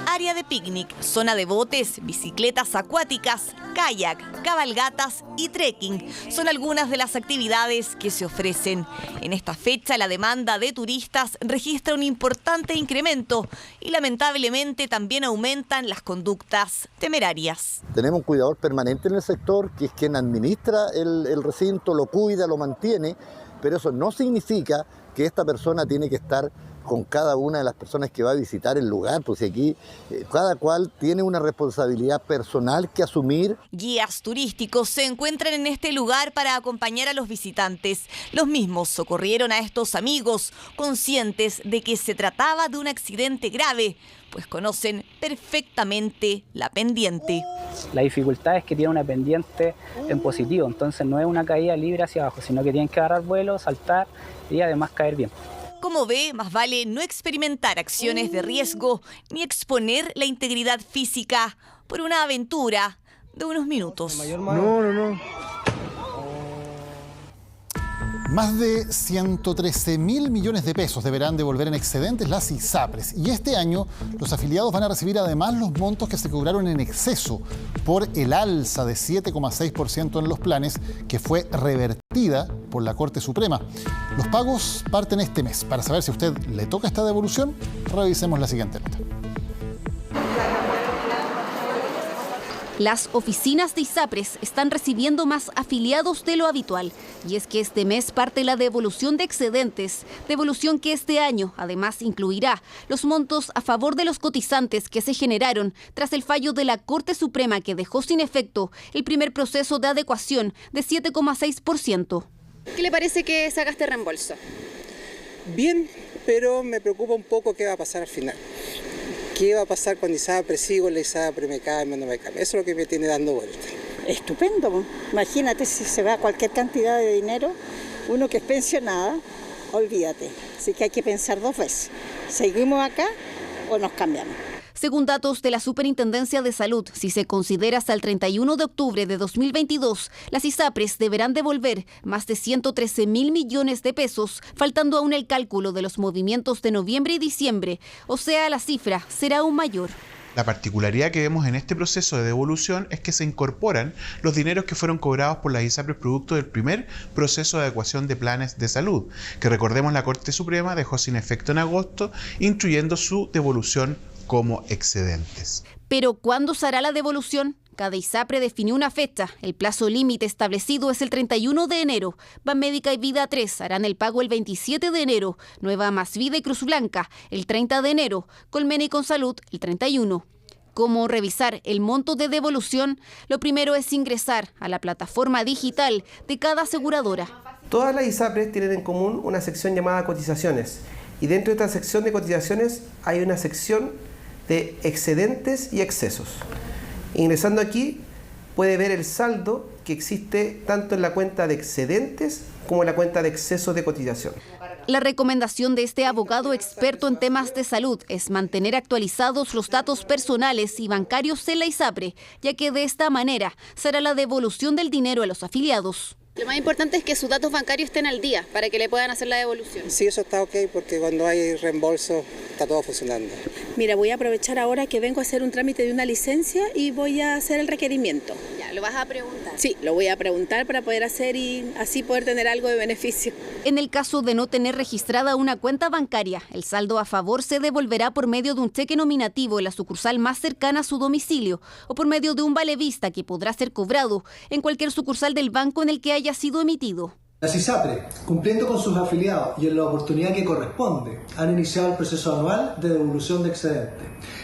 Área de picnic, zona de botes, bicicletas acuáticas, kayak, cabalgatas y trekking son algunas de las actividades que se ofrecen. En esta fecha la demanda de turistas registra un importante incremento y lamentablemente también aumentan las conductas temerarias. Tenemos un cuidador permanente en el sector, que es quien administra el recinto, lo cuida, lo mantiene, pero eso no significa que esta persona tiene que estar con cada una de las personas que va a visitar el lugar, pues aquí cada cual tiene una responsabilidad personal que asumir. Guías turísticos se encuentran en este lugar para acompañar a los visitantes. Los mismos socorrieron a estos amigos, conscientes de que se trataba de un accidente grave, pues conocen perfectamente la pendiente. La dificultad es que tiene una pendiente en positivo, entonces no es una caída libre hacia abajo, sino que tienen que agarrar vuelo, saltar y además caer bien. Como ve, más vale no experimentar acciones de riesgo ni exponer la integridad física por una aventura de unos minutos. No. Más de 113.000 millones de pesos deberán devolver en excedentes las ISAPRES. Y este año los afiliados van a recibir además los montos que se cobraron en exceso por el alza de 7,6% en los planes que fue revertida por la Corte Suprema. Los pagos parten este mes. Para saber si a usted le toca esta devolución, revisemos la siguiente nota. Las oficinas de ISAPRES están recibiendo más afiliados de lo habitual. Y es que este mes parte la devolución de excedentes, devolución que este año además incluirá los montos a favor de los cotizantes que se generaron tras el fallo de la Corte Suprema que dejó sin efecto el primer proceso de adecuación de 7,6%. ¿Qué le parece que se haga este reembolso? Bien, pero me preocupa un poco qué va a pasar al final. ¿Qué va a pasar cuando ISAPRE sigo, la ISAPRE me cambia, no me cambia? Eso es lo que me tiene dando vueltas. Estupendo. Imagínate si se va cualquier cantidad de dinero, uno que es pensionada, olvídate. Así que hay que pensar 2 veces. ¿Seguimos acá o nos cambiamos? Según datos de la Superintendencia de Salud, si se considera hasta el 31 de octubre de 2022, las ISAPRES deberán devolver más de 113.000 millones de pesos, faltando aún el cálculo de los movimientos de noviembre y diciembre, o sea, la cifra será aún mayor. La particularidad que vemos en este proceso de devolución es que se incorporan los dineros que fueron cobrados por las ISAPRES producto del primer proceso de adecuación de planes de salud, que recordemos la Corte Suprema dejó sin efecto en agosto, instruyendo su devolución como excedentes. Pero ¿cuándo se hará la devolución? Cada ISAPRE definió una fecha. El plazo límite establecido es el 31 de enero. Banmédica y Vida 3 harán el pago el 27 de enero. Nueva Más Vida y Cruz Blanca el 30 de enero. Colmena y Consalud el 31. ¿Cómo revisar el monto de devolución? Lo primero es ingresar a la plataforma digital de cada aseguradora. Todas las ISAPRES tienen en común una sección llamada cotizaciones. Y dentro de esta sección de cotizaciones hay una sección de excedentes y excesos. Ingresando aquí puede ver el saldo que existe tanto en la cuenta de excedentes como en la cuenta de excesos de cotización. La recomendación de este abogado experto en temas de salud es mantener actualizados los datos personales y bancarios en la ISAPRE, ya que de esta manera será la devolución del dinero a los afiliados. Lo más importante es que sus datos bancarios estén al día para que le puedan hacer la devolución. Sí, eso está ok porque cuando hay reembolso está todo funcionando. Mira, voy a aprovechar ahora que vengo a hacer un trámite de una licencia y voy a hacer el requerimiento. Ya, ¿lo vas a preguntar? Sí, lo voy a preguntar para poder hacer y así poder tener algo de beneficio. En el caso de no tener registrada una cuenta bancaria, el saldo a favor se devolverá por medio de un cheque nominativo en la sucursal más cercana a su domicilio o por medio de un vale vista que podrá ser cobrado en cualquier sucursal del banco en el que haya sido emitido. Las ISAPRE, cumpliendo con sus afiliados y en la oportunidad que corresponde, han iniciado el proceso anual de devolución de excedente.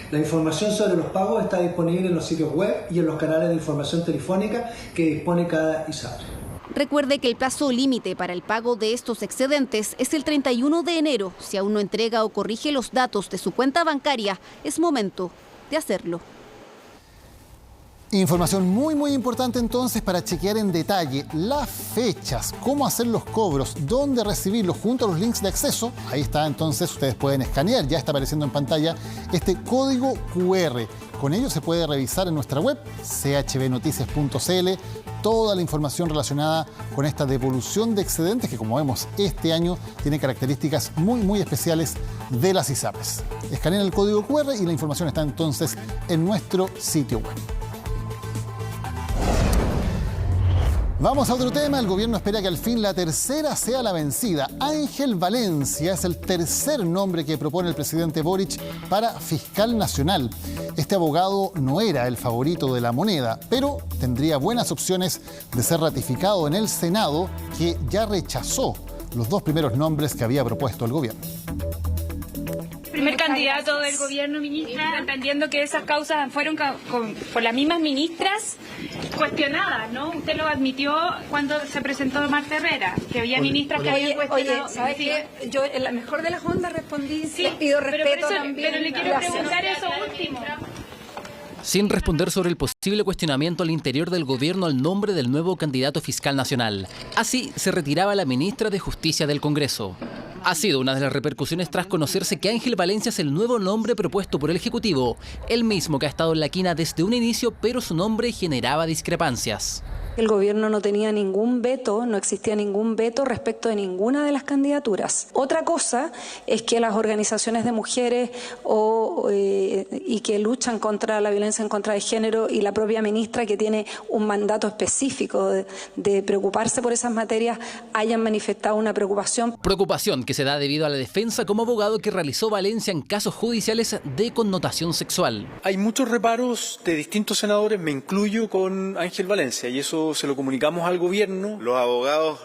La información sobre los pagos está disponible en los sitios web y en los canales de información telefónica que dispone cada ISAPRE. Recuerde que el plazo límite para el pago de estos excedentes es el 31 de enero. Si aún no entrega o corrige los datos de su cuenta bancaria, es momento de hacerlo. Información muy importante entonces para chequear en detalle las fechas, cómo hacer los cobros, dónde recibirlos junto a los links de acceso. Ahí está, entonces ustedes pueden escanear, ya está apareciendo en pantalla este código QR. Con ello se puede revisar en nuestra web chbnoticias.cl toda la información relacionada con esta devolución de excedentes que, como vemos, este año tiene características muy especiales de las ISAPRES. Escaneen el código QR y la información está entonces en nuestro sitio web. Vamos a otro tema. El gobierno espera que al fin la tercera sea la vencida. Ángel Valencia es el tercer nombre que propone el presidente Boric para fiscal nacional. Este abogado no era el favorito de la moneda, pero tendría buenas opciones de ser ratificado en el Senado, que ya rechazó los dos primeros nombres que había propuesto el gobierno. Primer candidato del gobierno, ministra, entendiendo que esas causas fueron por las mismas ministras cuestionadas, ¿no? Usted lo admitió cuando se presentó Marta Herrera, que había ministras que habían cuestionado. Oye, ¿sabes qué? Yo en la mejor de las ondas respondí, sí, pido respeto también. Pero le quiero preguntar eso último. Sin responder sobre el posible cuestionamiento al interior del gobierno al nombre del nuevo candidato fiscal nacional. Así se retiraba la ministra de Justicia del Congreso. Ha sido una de las repercusiones tras conocerse que Ángel Valencia es el nuevo nombre propuesto por el Ejecutivo, el mismo que ha estado en la quina desde un inicio, pero su nombre generaba discrepancias. El gobierno no tenía ningún veto, no existía ningún veto respecto de ninguna de las candidaturas. Otra cosa es que las organizaciones de mujeres y que luchan contra la violencia en contra de género y la propia ministra, que tiene un mandato específico de preocuparse por esas materias, hayan manifestado una preocupación. Preocupación que se da debido a la defensa como abogado que realizó Valencia en casos judiciales de connotación sexual. Hay muchos reparos de distintos senadores, me incluyo con Ángel Valencia, y eso se lo comunicamos al gobierno. Los abogados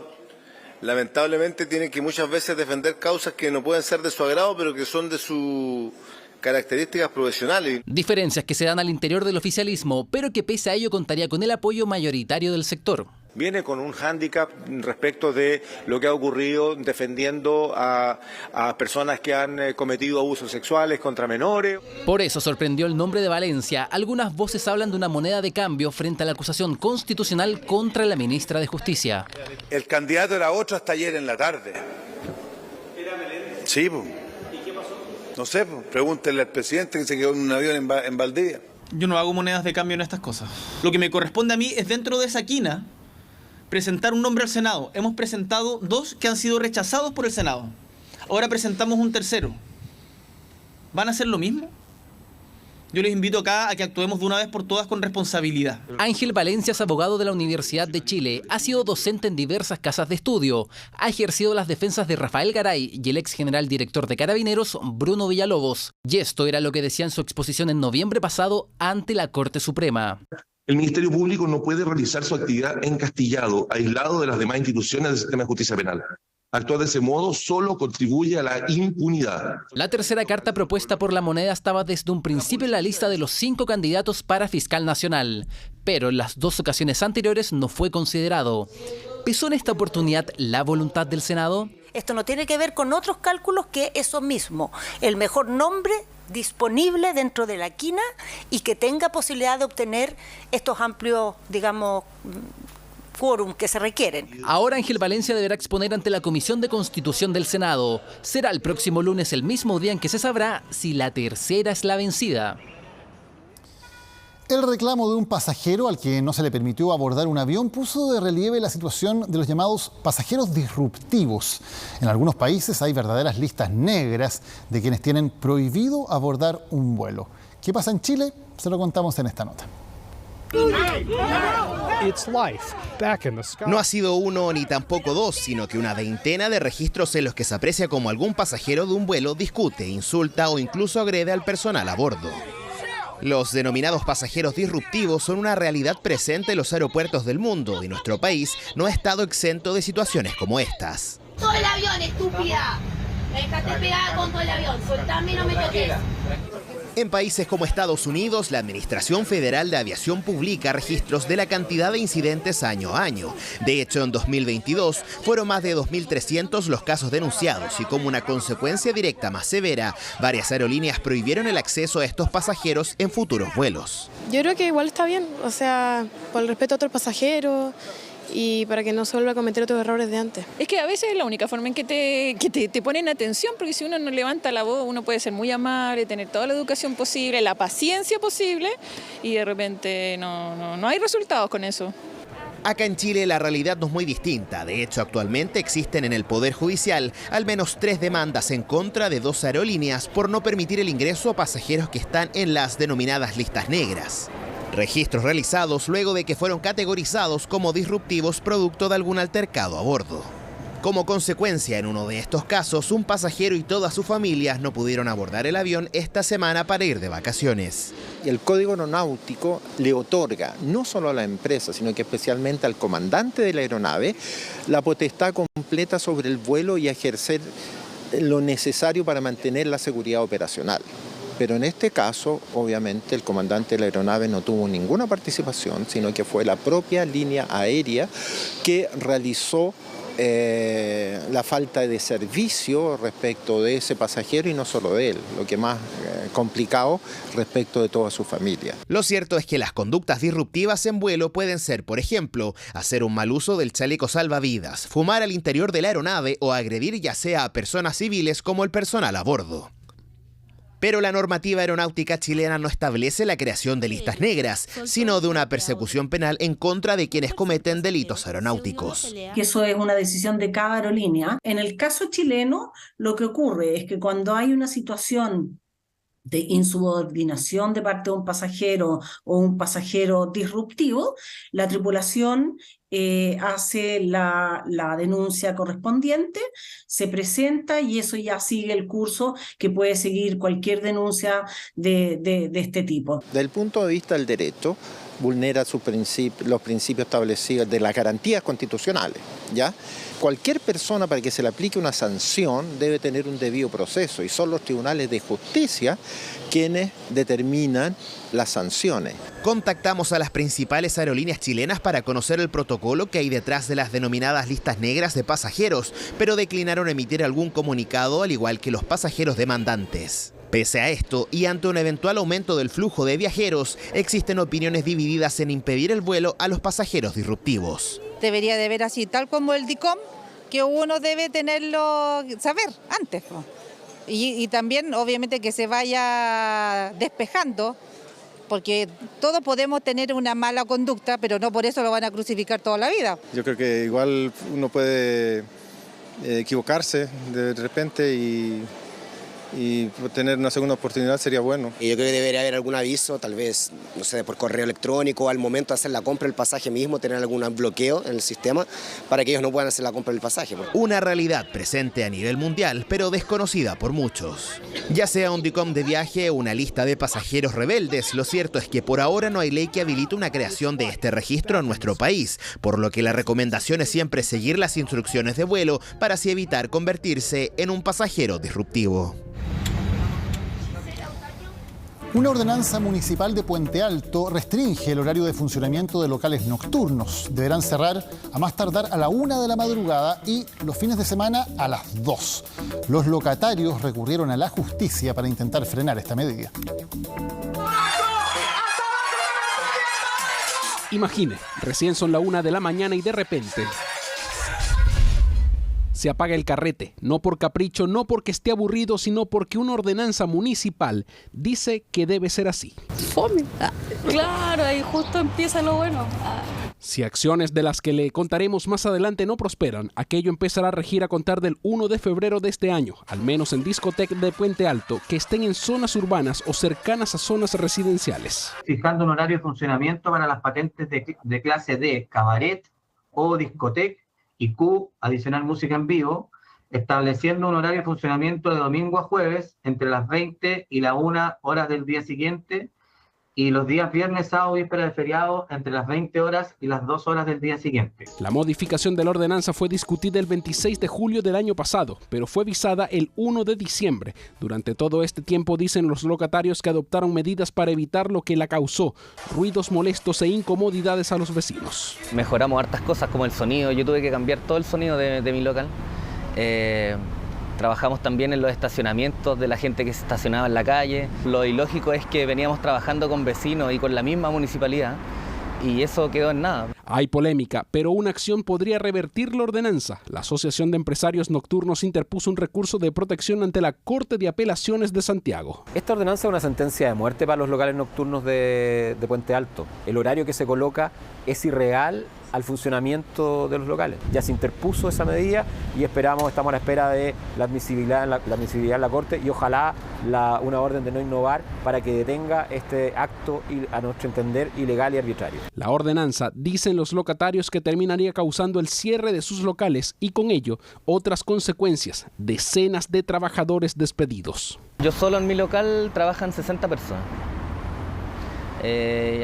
lamentablemente tienen que muchas veces defender causas que no pueden ser de su agrado, pero que son de sus características profesionales. Diferencias que se dan al interior del oficialismo, pero que pese a ello contaría con el apoyo mayoritario del sector. Viene con un hándicap respecto de lo que ha ocurrido defendiendo a personas que han cometido abusos sexuales contra menores. Por eso sorprendió el nombre de Valencia. Algunas voces hablan de una moneda de cambio frente a la acusación constitucional contra la ministra de Justicia. El candidato era otro hasta ayer en la tarde. ¿Era Meléndez? Sí, pues. ¿Y qué pasó? No sé, pues. Pregúntenle al presidente que se quedó en un avión en Valdivia. Yo no hago monedas de cambio en estas cosas. Lo que me corresponde a mí es, dentro de esa quina, presentar un nombre al Senado. Hemos presentado 2 que han sido rechazados por el Senado. Ahora presentamos un tercero. ¿Van a hacer lo mismo? Yo les invito acá a que actuemos de una vez por todas con responsabilidad. Ángel Valencia es abogado de la Universidad de Chile. Ha sido docente en diversas casas de estudio. Ha ejercido las defensas de Rafael Garay y el ex general director de Carabineros, Bruno Villalobos. Y esto era lo que decía en su exposición en noviembre pasado ante la Corte Suprema. El Ministerio Público no puede realizar su actividad encastillado, aislado de las demás instituciones del sistema de justicia penal. Actuar de ese modo solo contribuye a la impunidad. La tercera carta propuesta por la moneda estaba desde un principio en la lista de los 5 candidatos para fiscal nacional, pero en las 2 ocasiones anteriores no fue considerado. ¿Pesó en esta oportunidad la voluntad del Senado? Esto no tiene que ver con otros cálculos que eso mismo, el mejor nombre disponible dentro de la quina y que tenga posibilidad de obtener estos amplios, digamos, quórum que se requieren. Ahora Ángel Valencia deberá exponer ante la Comisión de Constitución del Senado. Será el próximo lunes, el mismo día en que se sabrá si la tercera es la vencida. El reclamo de un pasajero al que no se le permitió abordar un avión puso de relieve la situación de los llamados pasajeros disruptivos. En algunos países hay verdaderas listas negras de quienes tienen prohibido abordar un vuelo. ¿Qué pasa en Chile? Se lo contamos en esta nota. No ha sido uno ni tampoco dos, sino que una veintena de registros en los que se aprecia como algún pasajero de un vuelo discute, insulta o incluso agrede al personal a bordo. Los denominados pasajeros disruptivos son una realidad presente en los aeropuertos del mundo y nuestro país no ha estado exento de situaciones como estas. Todo el avión, estúpida. Déjate pegada con todo el avión. Soltame y no me toques. En países como Estados Unidos, la Administración Federal de Aviación publica registros de la cantidad de incidentes año a año. De hecho, en 2022 fueron más de 2.300 los casos denunciados y como una consecuencia directa más severa, varias aerolíneas prohibieron el acceso a estos pasajeros en futuros vuelos. Yo creo que igual está bien, o sea, por el respeto a otros pasajeros y para que no se vuelva a cometer otros errores de antes. Es que a veces es la única forma en que te ponen atención, porque si uno no levanta la voz, uno puede ser muy amable, tener toda la educación posible, la paciencia posible, y de repente no hay resultados con eso. Acá en Chile la realidad no es muy distinta. De hecho, actualmente existen en el Poder Judicial al menos 3 demandas en contra de 2 aerolíneas por no permitir el ingreso a pasajeros que están en las denominadas listas negras. Registros realizados luego de que fueron categorizados como disruptivos producto de algún altercado a bordo. Como consecuencia, en uno de estos casos, un pasajero y toda su familia no pudieron abordar el avión esta semana para ir de vacaciones. El Código Aeronáutico le otorga no solo a la empresa, sino que especialmente al comandante de la aeronave, la potestad completa sobre el vuelo y ejercer lo necesario para mantener la seguridad operacional. Pero en este caso, obviamente, el comandante de la aeronave no tuvo ninguna participación, sino que fue la propia línea aérea que realizó la falta de servicio respecto de ese pasajero y no solo de él, lo que más complicado respecto de toda su familia. Lo cierto es que las conductas disruptivas en vuelo pueden ser, por ejemplo, hacer un mal uso del chaleco salvavidas, fumar al interior de la aeronave o agredir ya sea a personas civiles como el personal a bordo. Pero la normativa aeronáutica chilena no establece la creación de listas negras, sino de una persecución penal en contra de quienes cometen delitos aeronáuticos. Que eso es una decisión de cada aerolínea. En el caso chileno, lo que ocurre es que cuando hay una situación de insubordinación de parte de un pasajero o un pasajero disruptivo, la tripulación hace la denuncia correspondiente, se presenta y eso ya sigue el curso que puede seguir cualquier denuncia de este tipo. Desde el punto de vista del derecho, vulnera los principios establecidos de las garantías constitucionales, ¿ya? Cualquier persona para que se le aplique una sanción debe tener un debido proceso y son los tribunales de justicia quienes determinan las sanciones. Contactamos a las principales aerolíneas chilenas para conocer el protocolo que hay detrás de las denominadas listas negras de pasajeros, pero declinaron emitir algún comunicado al igual que los pasajeros demandantes. Pese a esto, y ante un eventual aumento del flujo de viajeros, existen opiniones divididas en impedir el vuelo a los pasajeros disruptivos. Debería de ver así, tal como el DICOM, que uno debe saber antes. Y también, obviamente, que se vaya despejando, porque todos podemos tener una mala conducta, pero no por eso lo van a crucificar toda la vida. Yo creo que igual uno puede equivocarse de repente y tener una segunda oportunidad sería bueno. Y yo creo que debería haber algún aviso, tal vez, no sé, por correo electrónico, al momento de hacer la compra del pasaje mismo, tener algún bloqueo en el sistema para que ellos no puedan hacer la compra del pasaje. Una realidad presente a nivel mundial, pero desconocida por muchos. Ya sea un DICOM de viaje o una lista de pasajeros rebeldes, lo cierto es que por ahora no hay ley que habilite una creación de este registro en nuestro país, por lo que la recomendación es siempre seguir las instrucciones de vuelo para así evitar convertirse en un pasajero disruptivo. Una ordenanza municipal de Puente Alto restringe el horario de funcionamiento de locales nocturnos. Deberán cerrar a más tardar a la 1 de la madrugada y los fines de semana a las 2. Los locatarios recurrieron a la justicia para intentar frenar esta medida. Imagine, recién son la 1 de la mañana y de repente se apaga el carrete, no por capricho, no porque esté aburrido, sino porque una ordenanza municipal dice que debe ser así. Fome. Claro, ahí justo empieza lo bueno. Si acciones de las que le contaremos más adelante no prosperan, aquello empezará a regir a contar del 1 de febrero de este año, al menos en discotecas de Puente Alto, que estén en zonas urbanas o cercanas a zonas residenciales. Fijando un horario de funcionamiento para las patentes de clase D, cabaret o discoteca, y Q, adicional música en vivo, estableciendo un horario de funcionamiento de domingo a jueves entre las 20 y las 1 horas del día siguiente, y los días viernes, sábado y víspera de feriado entre las 20 horas y las 2 horas del día siguiente. La modificación de la ordenanza fue discutida el 26 de julio del año pasado, pero fue visada el 1 de diciembre. Durante todo este tiempo dicen los locatarios que adoptaron medidas para evitar lo que la causó, ruidos molestos e incomodidades a los vecinos. Mejoramos hartas cosas como el sonido, yo tuve que cambiar todo el sonido de mi local. Trabajamos también en los estacionamientos de la gente que se estacionaba en la calle. Lo ilógico es que veníamos trabajando con vecinos y con la misma municipalidad y eso quedó en nada. Hay polémica, pero una acción podría revertir la ordenanza. La Asociación de Empresarios Nocturnos interpuso un recurso de protección ante la Corte de Apelaciones de Santiago. Esta ordenanza es una sentencia de muerte para los locales nocturnos de Puente Alto. El horario que se coloca es irreal al funcionamiento de los locales. Ya se interpuso esa medida y estamos a la espera de la admisibilidad en la Corte y ojalá una orden de no innovar para que detenga este acto, a nuestro entender, ilegal y arbitrario. La ordenanza, dicen los locatarios, que terminaría causando el cierre de sus locales y con ello otras consecuencias, decenas de trabajadores despedidos. Yo solo en mi local trabajan 60 personas.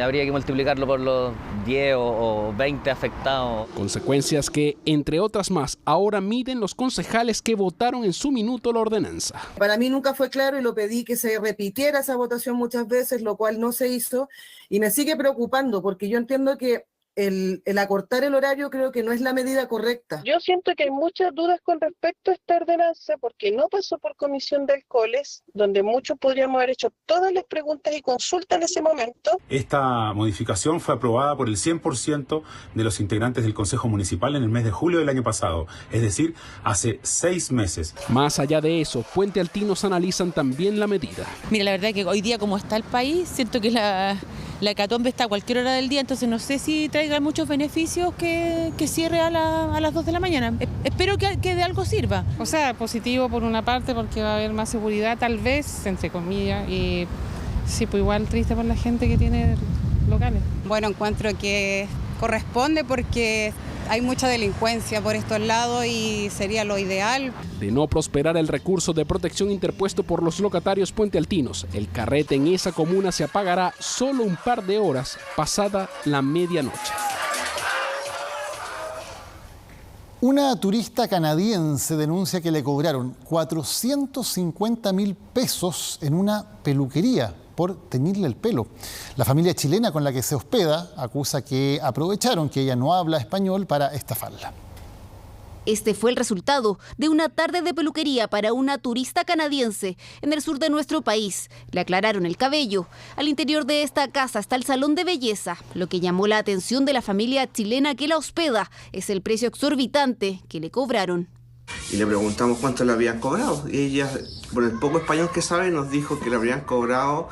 Habría que multiplicarlo por los 10 o 20 afectados. Consecuencias que, entre otras más, ahora miden los concejales que votaron en su minuto la ordenanza. Para mí nunca fue claro y lo pedí que se repitiera esa votación muchas veces, lo cual no se hizo y me sigue preocupando porque yo entiendo que el acortar el horario creo que no es la medida correcta. Yo siento que hay muchas dudas con respecto a esta ordenanza porque no pasó por comisión de alcoholes, donde muchos podríamos haber hecho todas las preguntas y consultas en ese momento. Esta modificación fue aprobada por el 100% de los integrantes del Consejo Municipal en el mes de julio del año pasado, es decir, hace 6 meses. Más allá de eso, puentealtinos analizan también la medida. Mira, la verdad es que hoy día como está el país, siento que la hecatombe está a cualquier hora del día, entonces no sé si traiga muchos beneficios que cierre a las 2 de la mañana. Espero que de algo sirva. O sea, positivo por una parte porque va a haber más seguridad tal vez, entre comillas, y sí, pues igual triste por la gente que tiene locales. Bueno, encuentro que corresponde porque hay mucha delincuencia por estos lados y sería lo ideal. De no prosperar el recurso de protección interpuesto por los locatarios puentealtinos, el carrete en esa comuna se apagará solo un par de horas pasada la medianoche. Una turista canadiense denuncia que le cobraron 450.000 pesos en una peluquería por teñirle el pelo. La familia chilena con la que se hospeda acusa que aprovecharon que ella no habla español para estafarla. Este fue el resultado de una tarde de peluquería para una turista canadiense en el sur de nuestro país. Le aclararon el cabello. Al interior de esta casa está el salón de belleza. Lo que llamó la atención de la familia chilena que la hospeda es el precio exorbitante que le cobraron. Y le preguntamos cuánto le habían cobrado. Y ella, por el poco español que sabe, nos dijo que le habrían cobrado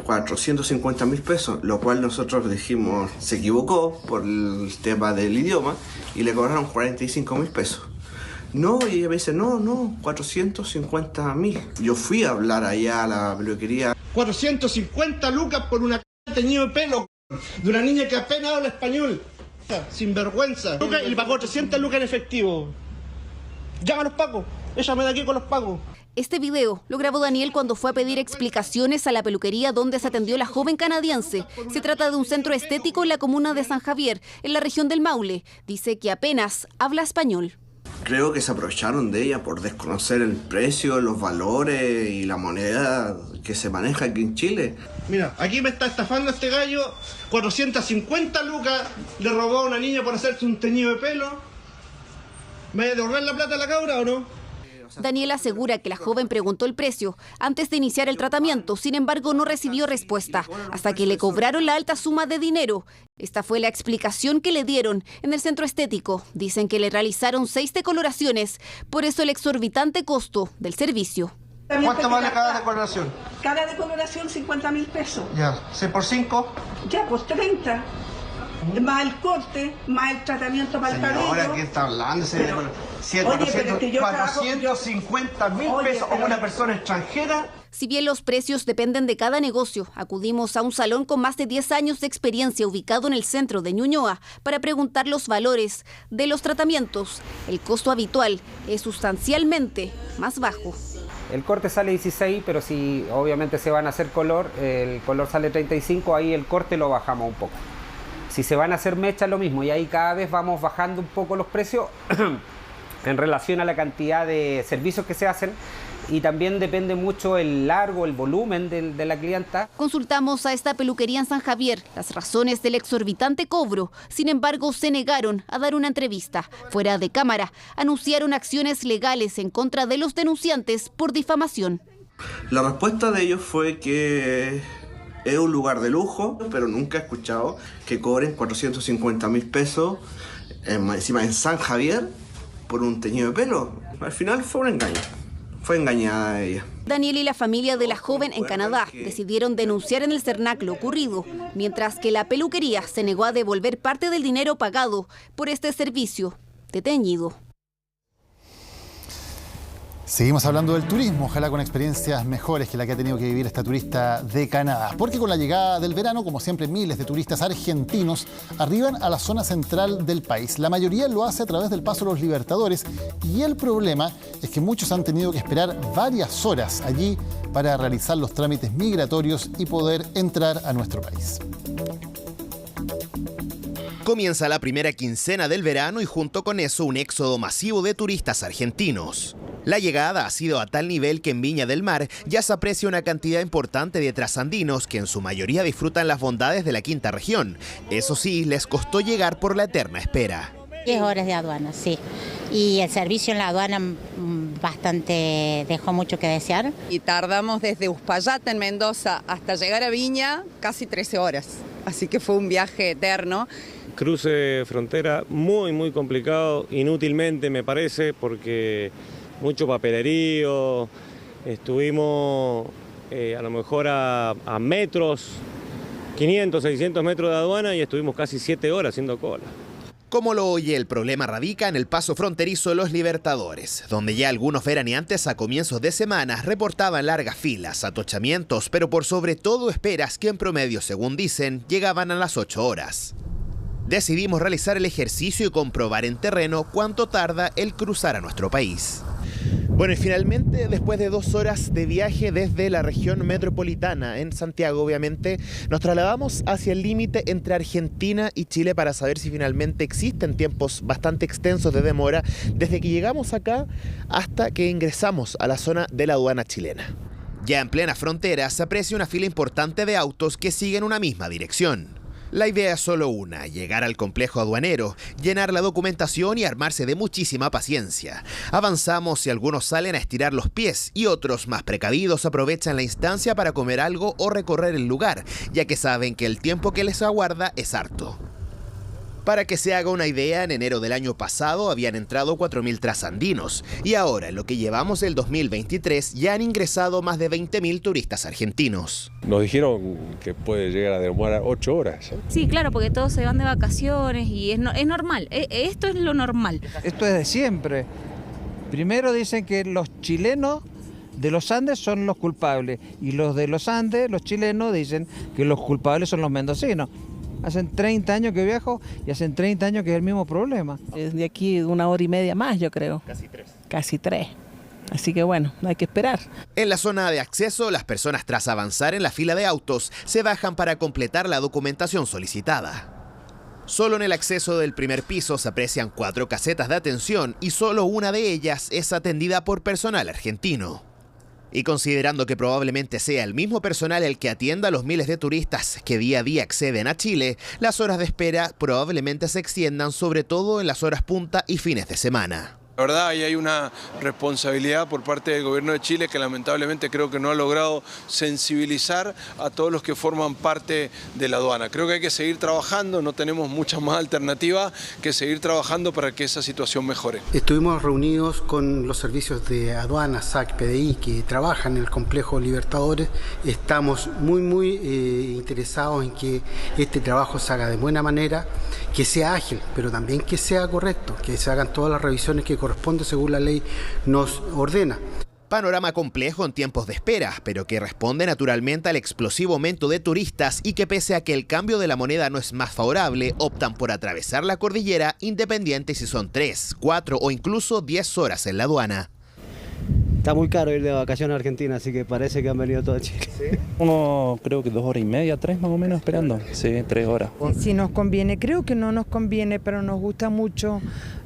450.000 pesos, lo cual nosotros dijimos se equivocó por el tema del idioma y le cobraron 45.000 pesos. No, y ella me dice, no, 450.000. Yo fui a hablar allá a la peluquería. 450 lucas por una teñido de pelo de una niña que apenas habla español. Sin vergüenza. Y le pagó 300 lucas en efectivo. Llama a los pacos. Ella me da aquí con los pacos. Este video lo grabó Daniel cuando fue a pedir explicaciones a la peluquería donde se atendió la joven canadiense. Se trata de un centro estético en la comuna de San Javier, en la región del Maule. Dice que apenas habla español. Creo que se aprovecharon de ella por desconocer el precio, los valores y la moneda que se maneja aquí en Chile. Mira, aquí me está estafando este gallo. 450 lucas le robó a una niña por hacerse un teñido de pelo. ¿Me voy a devolver la plata a la cabra o no? Daniela asegura que la joven preguntó el precio antes de iniciar el tratamiento, sin embargo no recibió respuesta hasta que le cobraron la alta suma de dinero. Esta fue la explicación que le dieron en el centro estético. Dicen que le realizaron 6 decoloraciones, por eso el exorbitante costo del servicio. ¿Cuánto vale cada decoloración? Cada decoloración 50.000 pesos. Ya, 6 por 5. Ya, pues 30. Más el corte, más el tratamiento para el cabello. Ahora, ¿qué está hablando? Pero, oye, pero es que yo 450.000 pesos a una persona extranjera. Si bien los precios dependen de cada negocio, acudimos a un salón con más de 10 años de experiencia ubicado en el centro de Ñuñoa para preguntar los valores de los tratamientos. El costo habitual es sustancialmente más bajo. El corte sale 16, pero si obviamente se van a hacer color, el color sale 35, ahí el corte lo bajamos un poco. Si se van a hacer mechas, lo mismo, y ahí cada vez vamos bajando un poco los precios en relación a la cantidad de servicios que se hacen, y también depende mucho el largo, el volumen de la clienta. Consultamos a esta peluquería en San Javier las razones del exorbitante cobro. Sin embargo, se negaron a dar una entrevista. Fuera de cámara, anunciaron acciones legales en contra de los denunciantes por difamación. La respuesta de ellos fue que es un lugar de lujo, pero nunca he escuchado que cobren 450.000 pesos encima en San Javier por un teñido de pelo. Al final fue un engaño. Fue engañada ella. Daniel y la familia de la joven en Canadá decidieron denunciar en el CERNAC lo ocurrido, mientras que la peluquería se negó a devolver parte del dinero pagado por este servicio de teñido. Seguimos hablando del turismo, ojalá con experiencias mejores que la que ha tenido que vivir esta turista de Canadá. Porque con la llegada del verano, como siempre, miles de turistas argentinos arriban a la zona central del país. La mayoría lo hace a través del Paso Los Libertadores y el problema es que muchos han tenido que esperar varias horas allí para realizar los trámites migratorios y poder entrar a nuestro país. Comienza la primera quincena del verano y junto con eso un éxodo masivo de turistas argentinos. La llegada ha sido a tal nivel que en Viña del Mar ya se aprecia una cantidad importante de trasandinos que en su mayoría disfrutan las bondades de la quinta región. Eso sí, les costó llegar por la eterna espera. 10 horas de aduana, sí. Y el servicio en la aduana bastante dejó mucho que desear. Y tardamos desde Uspallata en Mendoza hasta llegar a Viña casi 13 horas. Así que fue un viaje eterno. Cruce de frontera muy complicado, inútilmente me parece, porque mucho papelerío, estuvimos a lo mejor a metros, 500, 600 metros de aduana y estuvimos casi 7 horas haciendo cola. Como lo oye, el problema radica en el paso fronterizo Los Libertadores, donde ya algunos veraneantes a comienzos de semana reportaban largas filas, atochamientos, pero por sobre todo esperas que en promedio, según dicen, llegaban a las 8 horas. Decidimos realizar el ejercicio y comprobar en terreno cuánto tarda el cruzar a nuestro país. Bueno, y finalmente, después de 2 horas de viaje desde la región metropolitana, en Santiago obviamente, nos trasladamos hacia el límite entre Argentina y Chile para saber si finalmente existen tiempos bastante extensos de demora desde que llegamos acá hasta que ingresamos a la zona de la aduana chilena. Ya en plena frontera se aprecia una fila importante de autos que siguen una misma dirección. La idea es solo una, llegar al complejo aduanero, llenar la documentación y armarse de muchísima paciencia. Avanzamos y algunos salen a estirar los pies y otros, más precavidos, aprovechan la instancia para comer algo o recorrer el lugar, ya que saben que el tiempo que les aguarda es harto. Para que se haga una idea, en enero del año pasado habían entrado 4.000 trasandinos y ahora, en lo que llevamos del 2023, ya han ingresado más de 20.000 turistas argentinos. Nos dijeron que puede llegar a demorar 8 horas. Sí, claro, porque todos se van de vacaciones y es normal, esto es lo normal. Esto es de siempre. Primero dicen que los chilenos de los Andes son los culpables y los de los Andes, los chilenos, dicen que los culpables son los mendocinos. Hacen 30 años que viajo y hacen 30 años que es el mismo problema. Es de aquí 1 hora y media más, yo creo. Casi 3. Así que bueno, hay que esperar. En la zona de acceso, las personas tras avanzar en la fila de autos se bajan para completar la documentación solicitada. Solo en el acceso del primer piso se aprecian 4 casetas de atención y solo una de ellas es atendida por personal argentino. Y considerando que probablemente sea el mismo personal el que atienda a los miles de turistas que día a día acceden a Chile, las horas de espera probablemente se extiendan sobre todo en las horas punta y fines de semana. La verdad, ahí hay una responsabilidad por parte del gobierno de Chile que lamentablemente creo que no ha logrado sensibilizar a todos los que forman parte de la aduana. Creo que hay que seguir trabajando, no tenemos mucha más alternativa que seguir trabajando para que esa situación mejore. Estuvimos reunidos con los servicios de aduana, SAC, PDI, que trabajan en el complejo Libertadores. Estamos muy interesados en que este trabajo se haga de buena manera, que sea ágil, pero también que sea correcto, que se hagan todas las revisiones que corresponde según la ley nos ordena. Panorama complejo en tiempos de espera, pero que responde naturalmente al explosivo aumento de turistas y que pese a que el cambio de la moneda no es más favorable, optan por atravesar la cordillera independiente si son 3, 4 o incluso 10 horas en la aduana. Está muy caro ir de vacaciones a Argentina, así que parece que han venido todo Chile. ¿Sí? Uno creo que 2 horas y media, 3 más o menos esperando. Sí, 3 horas. Si nos conviene, creo que no nos conviene, pero nos gusta mucho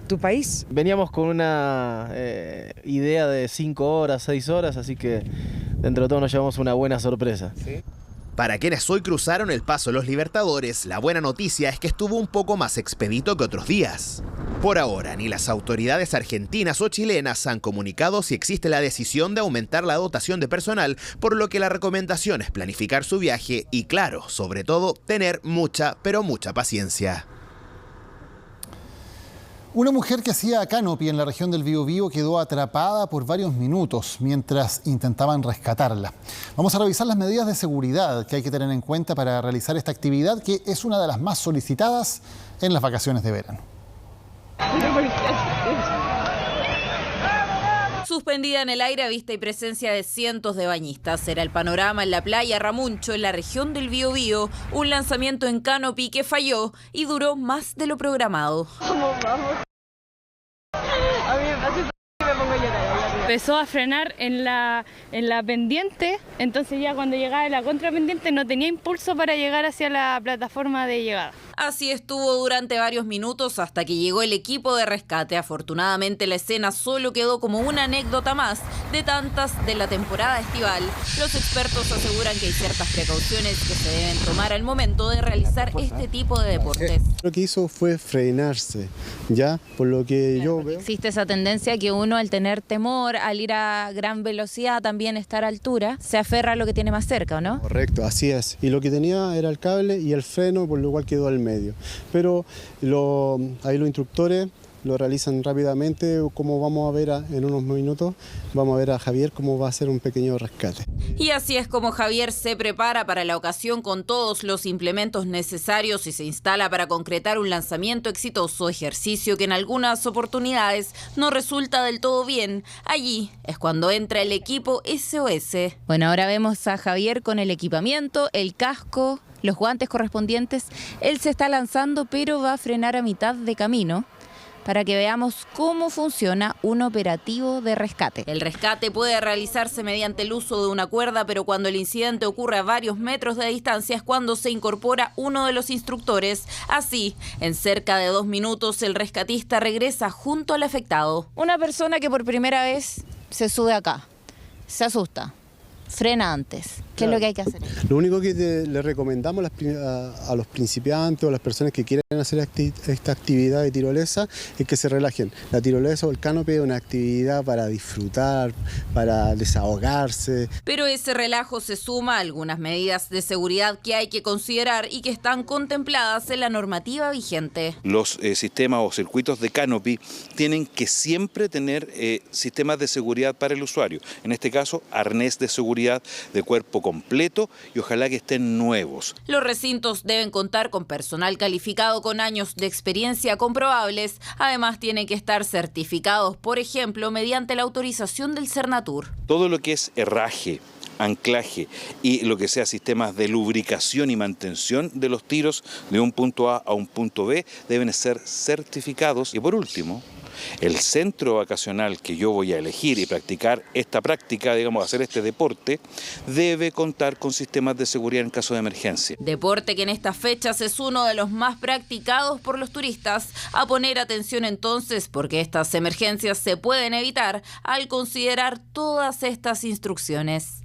tu país. Veníamos con una idea de 5 horas, 6 horas, así que dentro de todo nos llevamos una buena sorpresa. ¿Sí? Para quienes hoy cruzaron el paso Los Libertadores, la buena noticia es que estuvo un poco más expedito que otros días. Por ahora, ni las autoridades argentinas o chilenas han comunicado si existe la decisión de aumentar la dotación de personal, por lo que la recomendación es planificar su viaje y, claro, sobre todo, tener mucha, pero mucha paciencia. Una mujer que hacía canopy en la región del Biobío quedó atrapada por varios minutos mientras intentaban rescatarla. Vamos a revisar las medidas de seguridad que hay que tener en cuenta para realizar esta actividad, que es una de las más solicitadas en las vacaciones de verano. Suspendida en el aire a vista y presencia de cientos de bañistas. Era el panorama en la playa Ramuncho, en la región del Biobío. Un lanzamiento en canopy que falló y duró más de lo programado. ¿Cómo vamos? A mí me pongo a llorar. Empezó a frenar en la pendiente, entonces ya cuando llegaba a la contrapendiente no tenía impulso para llegar hacia la plataforma de llegada. Así estuvo durante varios minutos hasta que llegó el equipo de rescate. Afortunadamente la escena solo quedó como una anécdota más de tantas de la temporada estival. Los expertos aseguran que hay ciertas precauciones que se deben tomar al momento de realizar este tipo de deportes. Lo que hizo fue frenarse, ¿ya? Por lo que yo veo. Existe esa tendencia que uno, al tener temor, al ir a gran velocidad, también estar a altura, se aferra a lo que tiene más cerca, ¿no? Correcto, así es. Y lo que tenía era el cable y el freno, por lo cual quedó al medio. Pero ahí los instructores lo realizan rápidamente, como vamos a ver en unos minutos, vamos a ver a Javier cómo va a hacer un pequeño rescate. Y así es como Javier se prepara para la ocasión con todos los implementos necesarios y se instala para concretar un lanzamiento exitoso, ejercicio que en algunas oportunidades no resulta del todo bien. Allí es cuando entra el equipo SOS. Bueno, ahora vemos a Javier con el equipamiento, el casco, los guantes correspondientes. Él se está lanzando, pero va a frenar a mitad de camino para que veamos cómo funciona un operativo de rescate. El rescate puede realizarse mediante el uso de una cuerda, pero cuando el incidente ocurre a varios metros de distancia es cuando se incorpora uno de los instructores. Así, en cerca de 2 minutos, el rescatista regresa junto al afectado. Una persona que por primera vez se sube acá, se asusta, frena antes. ¿Qué es lo que hay que hacer? Lo único que le recomendamos a los principiantes o a las personas que quieren hacer esta actividad de tirolesa es que se relajen. La tirolesa o el canopy es una actividad para disfrutar, para desahogarse. Pero ese relajo se suma a algunas medidas de seguridad que hay que considerar y que están contempladas en la normativa vigente. Los sistemas o circuitos de canopy tienen que siempre tener sistemas de seguridad para el usuario. En este caso, arnés de seguridad de cuerpo completo y ojalá que estén nuevos. Los recintos deben contar con personal calificado con años de experiencia comprobables. Además, tienen que estar certificados, por ejemplo, mediante la autorización del Cernatur. Todo lo que es herraje, anclaje y lo que sea sistemas de lubricación y mantención de los tiros de un punto A a un punto B deben ser certificados. Y por último, el centro vacacional que yo voy a elegir y practicar esta práctica, digamos, hacer este deporte, debe contar con sistemas de seguridad en caso de emergencia. Deporte que en estas fechas es uno de los más practicados por los turistas. A poner atención entonces, porque estas emergencias se pueden evitar al considerar todas estas instrucciones.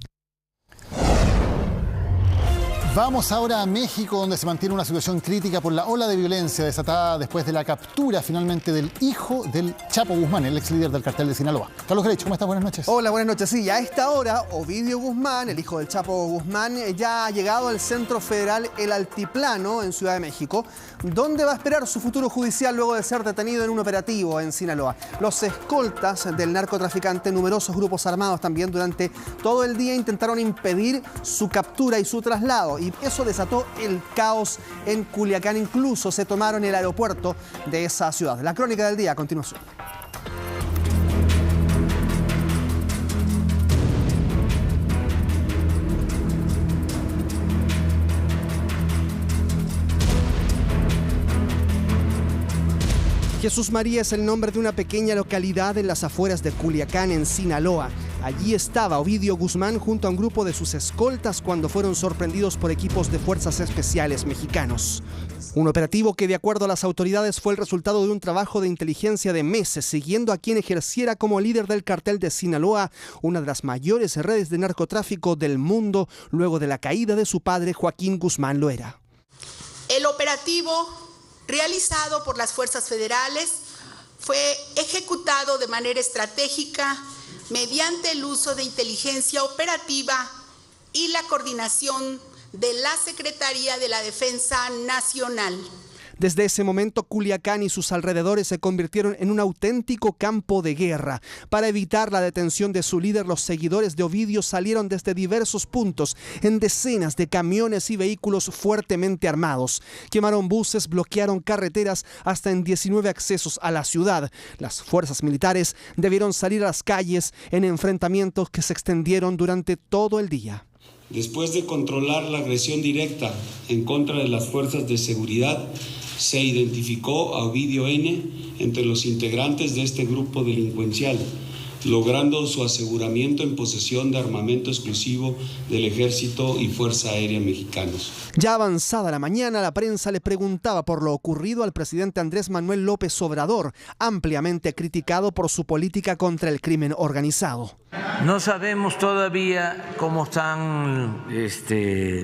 Vamos ahora a México, donde se mantiene una situación crítica por la ola de violencia desatada después de la captura finalmente del hijo del Chapo Guzmán, el ex líder del cartel de Sinaloa. Carlos Grech, ¿cómo estás? Buenas noches. Hola, buenas noches. Sí, a esta hora, Ovidio Guzmán, el hijo del Chapo Guzmán, ya ha llegado al Centro Federal El Altiplano, en Ciudad de México, donde va a esperar su futuro judicial luego de ser detenido en un operativo en Sinaloa. Los escoltas del narcotraficante, numerosos grupos armados también, durante todo el día intentaron impedir su captura y su traslado. Y eso desató el caos en Culiacán. Incluso se tomaron el aeropuerto de esa ciudad. La crónica del día a continuación. Jesús María es el nombre de una pequeña localidad en las afueras de Culiacán, en Sinaloa. Allí estaba Ovidio Guzmán junto a un grupo de sus escoltas cuando fueron sorprendidos por equipos de fuerzas especiales mexicanos. Un operativo que, de acuerdo a las autoridades, fue el resultado de un trabajo de inteligencia de meses, siguiendo a quien ejerciera como líder del cartel de Sinaloa, una de las mayores redes de narcotráfico del mundo, luego de la caída de su padre, Joaquín Guzmán Loera. El operativo realizado por las fuerzas federales fue ejecutado de manera estratégica mediante el uso de inteligencia operativa y la coordinación de la Secretaría de la Defensa Nacional. Desde ese momento, Culiacán y sus alrededores se convirtieron en un auténtico campo de guerra. Para evitar la detención de su líder, los seguidores de Ovidio salieron desde diversos puntos en decenas de camiones y vehículos fuertemente armados. Quemaron buses, bloquearon carreteras hasta en 19 accesos a la ciudad. Las fuerzas militares debieron salir a las calles en enfrentamientos que se extendieron durante todo el día. Después de controlar la agresión directa en contra de las fuerzas de seguridad, se identificó a Ovidio N. entre los integrantes de este grupo delincuencial, logrando su aseguramiento en posesión de armamento exclusivo del Ejército y Fuerza Aérea mexicanos. Ya avanzada la mañana, la prensa le preguntaba por lo ocurrido al presidente Andrés Manuel López Obrador, ampliamente criticado por su política contra el crimen organizado. No sabemos todavía cómo están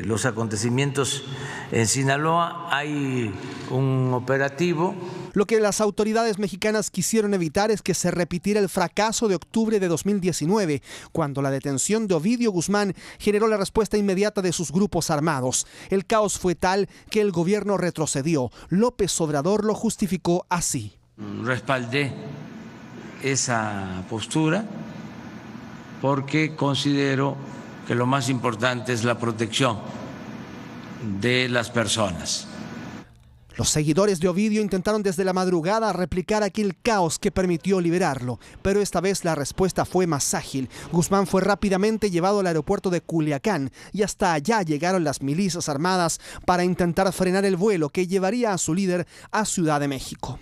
los acontecimientos en Sinaloa. Hay un operativo. Lo que las autoridades mexicanas quisieron evitar es que se repitiera el fracaso de octubre de 2019, cuando la detención de Ovidio Guzmán generó la respuesta inmediata de sus grupos armados. El caos fue tal que el gobierno retrocedió. López Obrador lo justificó así. Respaldé esa postura porque considero que lo más importante es la protección de las personas. Los seguidores de Ovidio intentaron desde la madrugada replicar aquel caos que permitió liberarlo, pero esta vez la respuesta fue más ágil. Guzmán fue rápidamente llevado al aeropuerto de Culiacán y hasta allá llegaron las milicias armadas para intentar frenar el vuelo que llevaría a su líder a Ciudad de México.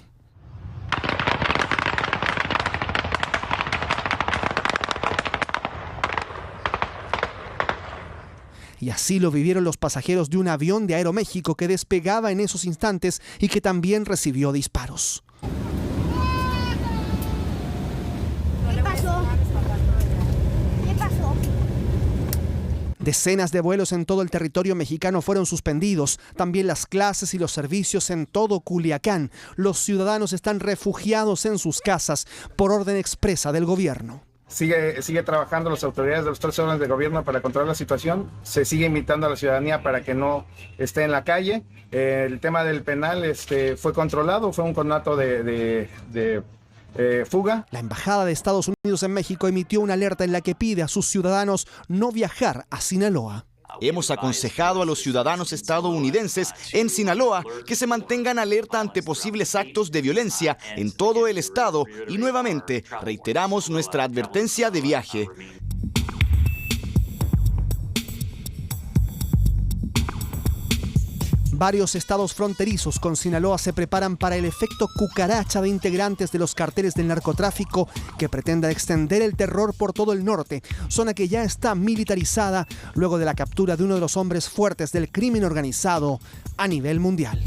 Y así lo vivieron los pasajeros de un avión de Aeroméxico que despegaba en esos instantes y que también recibió disparos. ¿Qué pasó? ¿Qué pasó? Decenas de vuelos en todo el territorio mexicano fueron suspendidos, también las clases y los servicios en todo Culiacán. Los ciudadanos están refugiados en sus casas por orden expresa del gobierno. Sigue trabajando las autoridades de los 3 órdenes de gobierno para controlar la situación. Se sigue invitando a la ciudadanía para que no esté en la calle. El tema del penal fue controlado, fue un conato de fuga. La Embajada de Estados Unidos en México emitió una alerta en la que pide a sus ciudadanos no viajar a Sinaloa. Hemos aconsejado a los ciudadanos estadounidenses en Sinaloa que se mantengan alerta ante posibles actos de violencia en todo el estado y nuevamente reiteramos nuestra advertencia de viaje. Varios estados fronterizos con Sinaloa se preparan para el efecto cucaracha de integrantes de los carteles del narcotráfico que pretenda extender el terror por todo el norte, zona que ya está militarizada luego de la captura de uno de los hombres fuertes del crimen organizado a nivel mundial.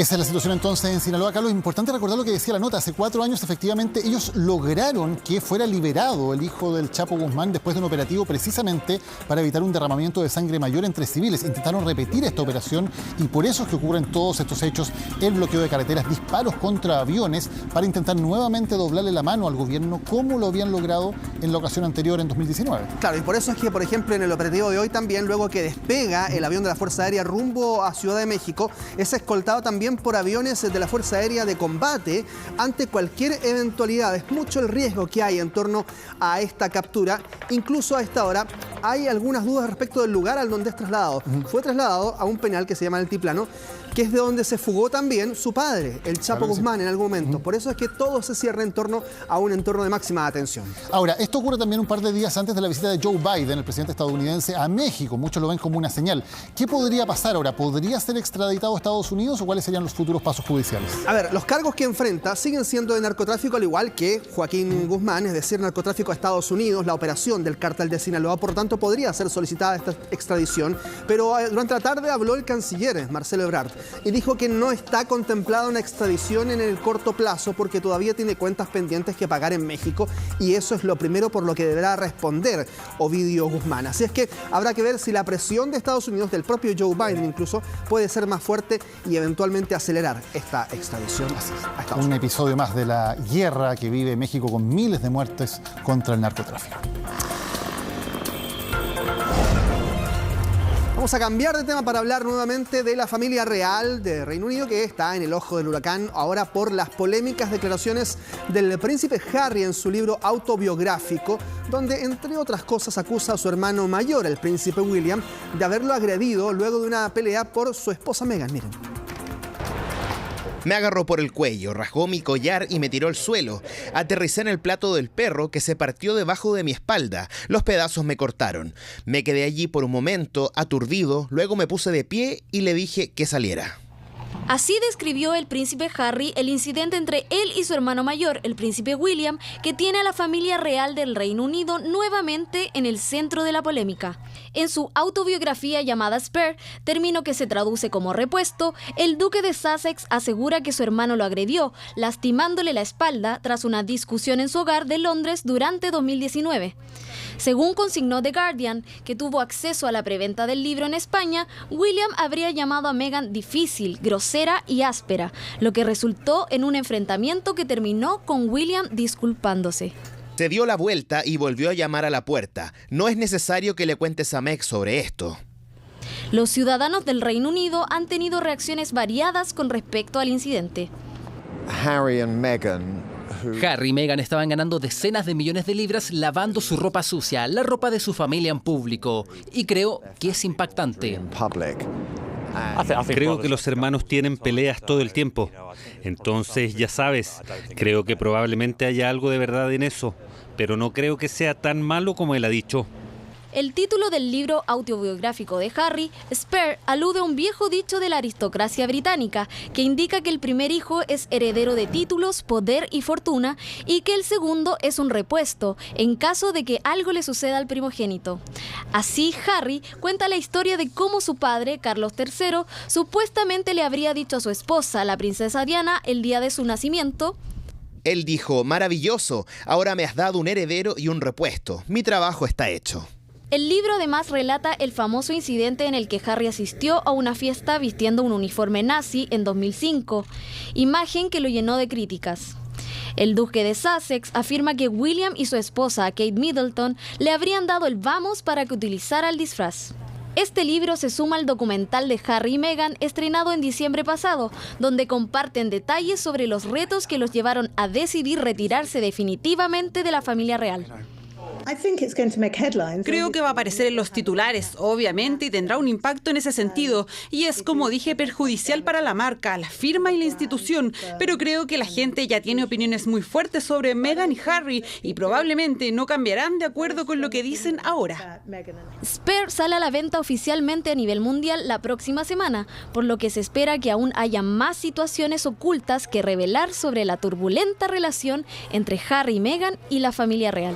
Esa es la situación entonces en Sinaloa. Carlos, importante recordar lo que decía la nota. Hace 4 años, efectivamente, ellos lograron que fuera liberado el hijo del Chapo Guzmán después de un operativo precisamente para evitar un derramamiento de sangre mayor entre civiles. Intentaron repetir esta operación y por eso es que ocurren todos estos hechos, el bloqueo de carreteras, disparos contra aviones, para intentar nuevamente doblarle la mano al gobierno como lo habían logrado en la ocasión anterior en 2019. Claro, y por eso es que, por ejemplo, en el operativo de hoy también, luego que despega el avión de la Fuerza Aérea rumbo a Ciudad de México, es escoltado también por aviones de la Fuerza Aérea de combate ante cualquier eventualidad. Es mucho el riesgo que hay en torno a esta captura. Incluso a esta hora hay algunas dudas respecto del lugar al donde es trasladado. Fue trasladado a un penal que se llama Altiplano, que es de donde se fugó también su padre, el Chapo Guzmán, en algún momento. Por eso es que todo se cierra en torno a un entorno de máxima atención. Ahora, esto ocurre también un par de días antes de la visita de Joe Biden, el presidente estadounidense, a México. Muchos lo ven como una señal. ¿Qué podría pasar ahora? ¿Podría ser extraditado a Estados Unidos o cuáles serían los futuros pasos judiciales? A ver, los cargos que enfrenta siguen siendo de narcotráfico, al igual que Joaquín Guzmán, es decir, narcotráfico a Estados Unidos, la operación del cártel de Sinaloa. Por tanto, podría ser solicitada esta extradición. Pero durante la tarde habló el canciller Marcelo Ebrard y dijo que no está contemplada una extradición en el corto plazo porque todavía tiene cuentas pendientes que pagar en México, y eso es lo primero por lo que deberá responder Ovidio Guzmán. Así es que habrá que ver si la presión de Estados Unidos, del propio Joe Biden incluso, puede ser más fuerte y eventualmente acelerar esta extradición a Estados Unidos. Un episodio más de la guerra que vive México con miles de muertes contra el narcotráfico. Vamos a cambiar de tema para hablar nuevamente de la familia real de Reino Unido, que está en el ojo del huracán ahora por las polémicas declaraciones del príncipe Harry en su libro autobiográfico, donde entre otras cosas acusa a su hermano mayor, el príncipe William, de haberlo agredido luego de una pelea por su esposa Meghan. Miren. Me agarró por el cuello, rajó mi collar y me tiró al suelo. Aterricé en el plato del perro que se partió debajo de mi espalda. Los pedazos me cortaron. Me quedé allí por un momento, aturdido, luego me puse de pie y le dije que saliera. Así describió el príncipe Harry el incidente entre él y su hermano mayor, el príncipe William, que tiene a la familia real del Reino Unido nuevamente en el centro de la polémica. En su autobiografía llamada Spare, término que se traduce como repuesto, el duque de Sussex asegura que su hermano lo agredió, lastimándole la espalda tras una discusión en su hogar de Londres durante 2019. Según consignó The Guardian, que tuvo acceso a la preventa del libro en España, William habría llamado a Meghan difícil, grosera y áspera, lo que resultó en un enfrentamiento que terminó con William disculpándose. Se dio la vuelta y volvió a llamar a la puerta. No es necesario que le cuentes a Meg sobre esto. Los ciudadanos del Reino Unido han tenido reacciones variadas con respecto al incidente. Harry y Meghan estaban ganando decenas de millones de libras lavando su ropa sucia, la ropa de su familia en público. Y creo que es impactante. Creo que los hermanos tienen peleas todo el tiempo. Entonces, ya sabes, creo que probablemente haya algo de verdad en eso. Pero no creo que sea tan malo como él ha dicho. El título del libro autobiográfico de Harry, Spare, alude a un viejo dicho de la aristocracia británica que indica que el primer hijo es heredero de títulos, poder y fortuna y que el segundo es un repuesto en caso de que algo le suceda al primogénito. Así, Harry cuenta la historia de cómo su padre, Carlos III, supuestamente le habría dicho a su esposa, la princesa Diana, el día de su nacimiento: Él dijo, maravilloso, ahora me has dado un heredero y un repuesto. Mi trabajo está hecho. El libro además relata el famoso incidente en el que Harry asistió a una fiesta vistiendo un uniforme nazi en 2005, imagen que lo llenó de críticas. El duque de Sussex afirma que William y su esposa, Kate Middleton, le habrían dado el vamos para que utilizara el disfraz. Este libro se suma al documental de Harry y Meghan estrenado en diciembre pasado, donde comparten detalles sobre los retos que los llevaron a decidir retirarse definitivamente de la familia real. Creo que va a aparecer en los titulares, obviamente, y tendrá un impacto en ese sentido. Y es, como dije, perjudicial para la marca, la firma y la institución. Pero creo que la gente ya tiene opiniones muy fuertes sobre Meghan y Harry y probablemente no cambiarán de acuerdo con lo que dicen ahora. Spare sale a la venta oficialmente a nivel mundial la próxima semana, por lo que se espera que aún haya más situaciones ocultas que revelar sobre la turbulenta relación entre Harry y Meghan y la familia real.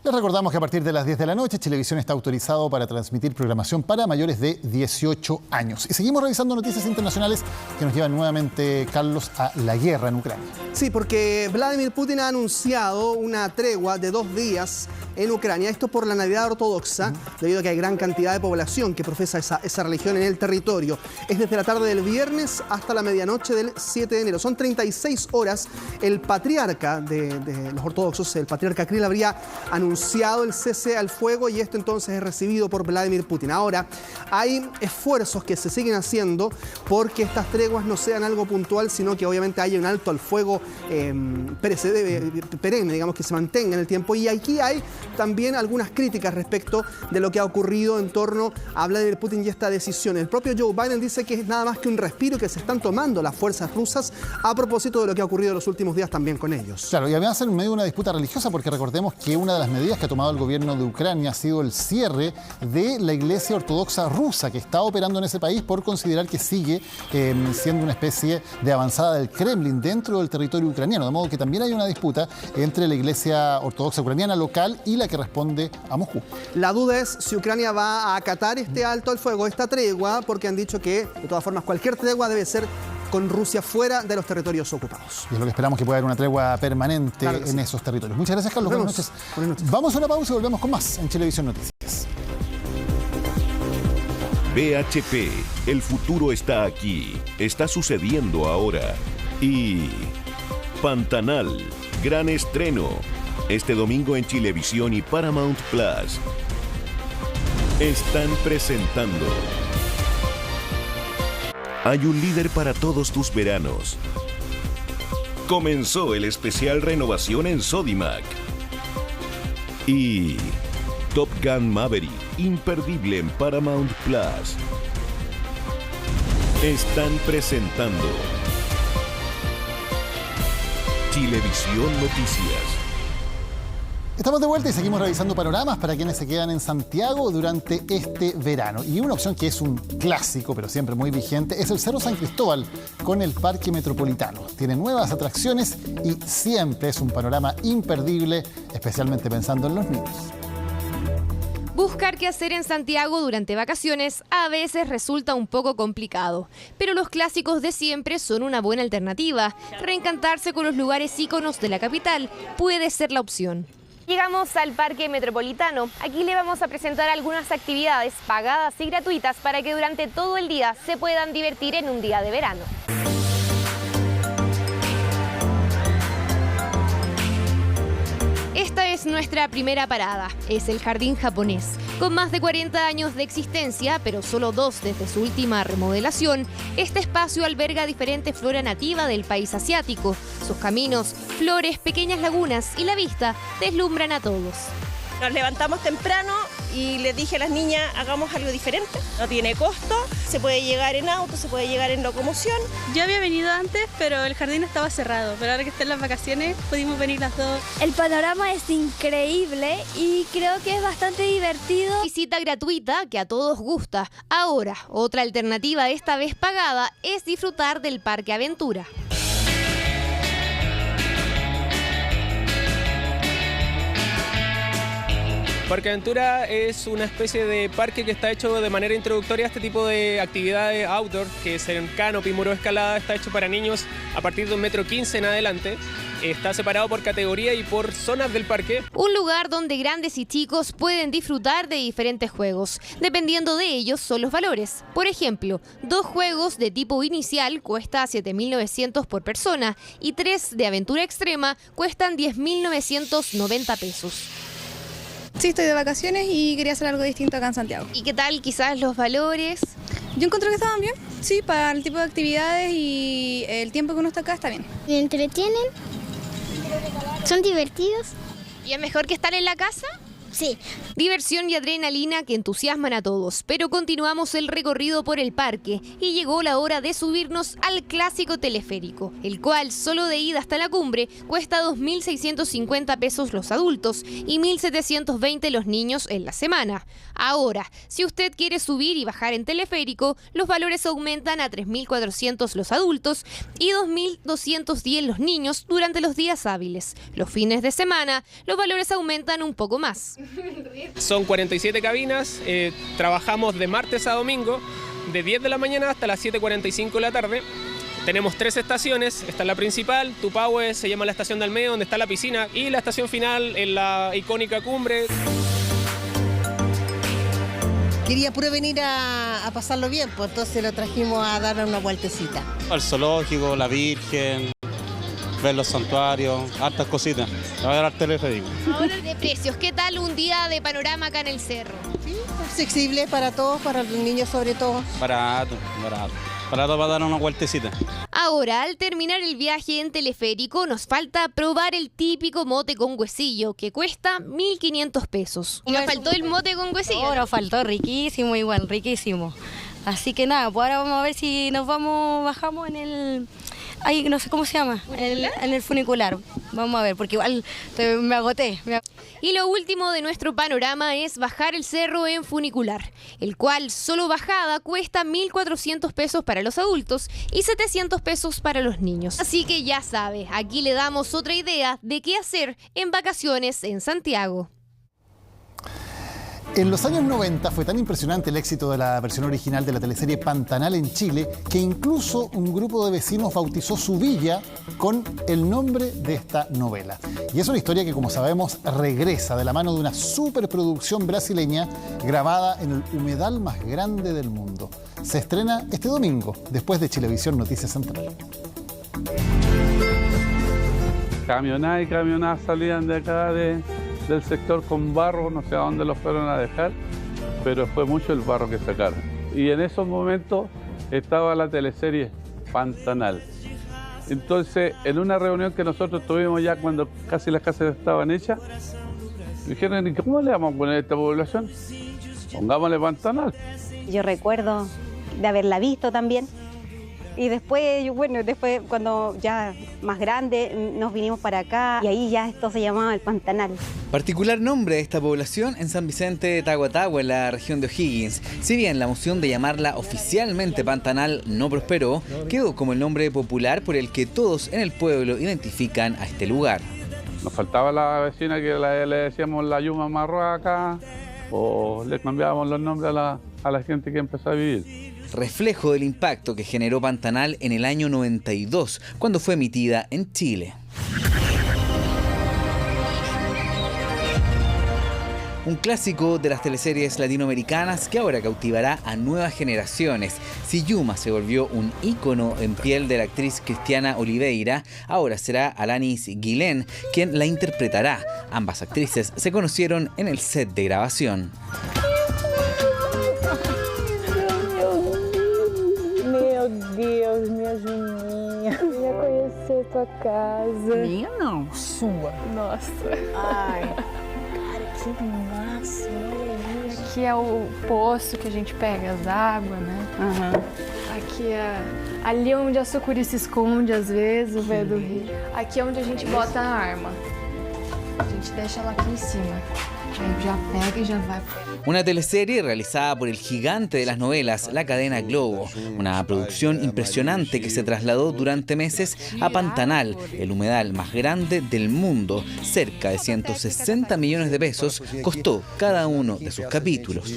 Les recordamos que a partir de las 10 de la noche, Chilevisión está autorizado para transmitir programación para mayores de 18 años. Y seguimos revisando noticias internacionales que nos llevan nuevamente, Carlos, a la guerra en Ucrania. Sí, porque Vladimir Putin ha anunciado una tregua de 2 días en Ucrania. Esto por la Navidad ortodoxa, debido a que hay gran cantidad de población que profesa esa religión en el territorio. Es desde la tarde del viernes hasta la medianoche del 7 de enero. Son 36 horas. El patriarca de los ortodoxos, el patriarca Kirill, habría anunciado el cese al fuego y esto entonces es recibido por Vladimir Putin. Ahora, hay esfuerzos que se siguen haciendo porque estas treguas no sean algo puntual, sino que obviamente haya un alto al fuego perenne, digamos, que se mantenga en el tiempo. Y aquí hay también algunas críticas respecto de lo que ha ocurrido en torno a Vladimir Putin y esta decisión. El propio Joe Biden dice que es nada más que un respiro que se están tomando las fuerzas rusas a propósito de lo que ha ocurrido en los últimos días también con ellos. Claro, y además en medio de una disputa religiosa, porque recordemos que una de las medidas que ha tomado el gobierno de Ucrania ha sido el cierre de la iglesia ortodoxa rusa que está operando en ese país por considerar que sigue siendo una especie de avanzada del Kremlin dentro del territorio ucraniano, de modo que también hay una disputa entre la iglesia ortodoxa ucraniana local y la que responde a Moscú. La duda es si Ucrania va a acatar este alto al fuego, esta tregua, porque han dicho que, de todas formas, cualquier tregua debe ser con Rusia fuera de los territorios ocupados. Y es lo que esperamos, que pueda haber una tregua permanente en esos territorios. Muchas gracias, Carlos. Buenas noches. Vamos a una pausa y volvemos con más en Chilevisión Noticias. BHP, el futuro está aquí, está sucediendo ahora. Y Pantanal, gran estreno, este domingo en Chilevisión y Paramount Plus. Están presentando Hay un líder para todos tus veranos. Comenzó el especial renovación en Sodimac. Y Top Gun Maverick, imperdible en Paramount Plus. Están presentando Chilevisión Noticias. Estamos de vuelta y seguimos revisando panoramas para quienes se quedan en Santiago durante este verano. Y una opción que es un clásico, pero siempre muy vigente, es el Cerro San Cristóbal con el Parque Metropolitano. Tiene nuevas atracciones y siempre es un panorama imperdible, especialmente pensando en los niños. Buscar qué hacer en Santiago durante vacaciones a veces resulta un poco complicado, pero los clásicos de siempre son una buena alternativa. Reencantarse con los lugares íconos de la capital puede ser la opción. Llegamos al Parque Metropolitano. Aquí le vamos a presentar algunas actividades pagadas y gratuitas para que durante todo el día se puedan divertir en un día de verano. Esta es nuestra primera parada, es el Jardín Japonés. Con más de 40 años de existencia, pero solo 2 desde su última remodelación, este espacio alberga diferente flora nativa del país asiático. Sus caminos, flores, pequeñas lagunas y la vista deslumbran a todos. Nos levantamos temprano y les dije a las niñas, hagamos algo diferente. No tiene costo, se puede llegar en auto, se puede llegar en locomoción. Yo había venido antes, pero el jardín estaba cerrado. Pero ahora que están las vacaciones, pudimos venir las dos. El panorama es increíble y creo que es bastante divertido. Visita gratuita que a todos gusta. Ahora, otra alternativa, esta vez pagada, es disfrutar del Parque Aventura. Parque Aventura es una especie de parque que está hecho de manera introductoria a este tipo de actividades outdoor, que es en canopy, muro de escalada, está hecho para niños a partir de 1,15 m en adelante. Está separado por categoría y por zonas del parque. Un lugar donde grandes y chicos pueden disfrutar de diferentes juegos. Dependiendo de ellos son los valores. Por ejemplo, 2 juegos de tipo inicial cuesta 7.900 por persona y 3 de aventura extrema cuestan 10.990 pesos. Sí, estoy de vacaciones y quería hacer algo distinto acá en Santiago. ¿Y qué tal quizás los valores? Yo encontré que estaban bien, sí, para el tipo de actividades y el tiempo que uno está acá está bien. ¿Me entretienen? ¿Son divertidos? ¿Y es mejor que estar en la casa? Sí. Diversión y adrenalina que entusiasman a todos, pero continuamos el recorrido por el parque y llegó la hora de subirnos al clásico teleférico, el cual solo de ida hasta la cumbre cuesta 2.650 pesos los adultos y 1.720 los niños en la semana. Ahora, si usted quiere subir y bajar en teleférico, los valores aumentan a 3.400 los adultos y 2.210 los niños durante los días hábiles. Los fines de semana, los valores aumentan un poco más. Son 47 cabinas, trabajamos de martes a domingo, de 10 de la mañana hasta las 7:45 de la tarde. Tenemos 3 estaciones, está la principal, Tupahue se llama la estación del medio, donde está la piscina, y la estación final en la icónica cumbre. Quería puro venir a pasarlo bien, pues entonces lo trajimos a dar una vueltecita. Al zoológico, la Virgen, ver los santuarios, hartas cositas. Va a ver al teleférico. Ahora de precios, ¿qué tal un día de panorama acá en el cerro? Sí, accesible para todos, para los niños sobre todo. Barato, para dar una vueltecita. Ahora, al terminar el viaje en teleférico, nos falta probar el típico mote con huesillo, que cuesta 1.500 pesos. ¿Y nos faltó el mote con huesillo? No, nos faltó, riquísimo igual, riquísimo. Así que nada, pues ahora vamos a ver si bajamos en el... Ahí, no sé cómo se llama, en el funicular. Vamos a ver, porque igual me agoté. Y lo último de nuestro panorama es bajar el cerro en funicular, el cual solo bajada cuesta 1.400 pesos para los adultos y 700 pesos para los niños. Así que ya sabe, aquí le damos otra idea de qué hacer en vacaciones en Santiago. En los años 90 fue tan impresionante el éxito de la versión original de la teleserie Pantanal en Chile que incluso un grupo de vecinos bautizó su villa con el nombre de esta novela. Y es una historia que, como sabemos, regresa de la mano de una superproducción brasileña grabada en el humedal más grande del mundo. Se estrena este domingo, después de Chilevisión Noticias Central. Camionadas y camionadas salían de acá del sector con barro, no sé a dónde los fueron a dejar, pero fue mucho el barro que sacaron. Y en esos momentos estaba la teleserie Pantanal. Entonces, en una reunión que nosotros tuvimos ya cuando casi las casas estaban hechas, dijeron, ¿y cómo le vamos a poner a esta población? Pongámosle Pantanal. Yo recuerdo de haberla visto también. Y después, después cuando ya más grande nos vinimos para acá y ahí ya esto se llamaba el Pantanal. Particular nombre de esta población en San Vicente de Tahuatahua, en la región de O'Higgins. Si bien la moción de llamarla oficialmente Pantanal no prosperó, quedó como el nombre popular por el que todos en el pueblo identifican a este lugar. Nos faltaba la vecina que le decíamos la Yuma Marruaca o le cambiábamos los nombres a la gente que empezó a vivir. Reflejo del impacto que generó Pantanal en el año 92, cuando fue emitida en Chile. Un clásico de las teleseries latinoamericanas que ahora cautivará a nuevas generaciones. Si Yuma se volvió un ícono en piel de la actriz Cristiana Oliveira, ahora será Alanis Guilén quien la interpretará. Ambas actrices se conocieron en el set de grabación. Deus, minha Juninha. Queria conhecer tua casa. Minha não, sua. Nossa. Ai, cara, que massa. Olha aí. Aqui é o poço que a gente pega as águas, né? Aqui é... Ali é onde a sucuri se esconde, às vezes, o véio do rio. Aqui é onde a gente bota a arma. A gente deixa ela aqui em cima. Aí já pega y ya va. Una teleserie realizada por el gigante de las novelas, la cadena Globo. Una producción impresionante que se trasladó durante meses a Pantanal, el humedal más grande del mundo. Cerca de 160 millones de pesos costó cada uno de sus capítulos.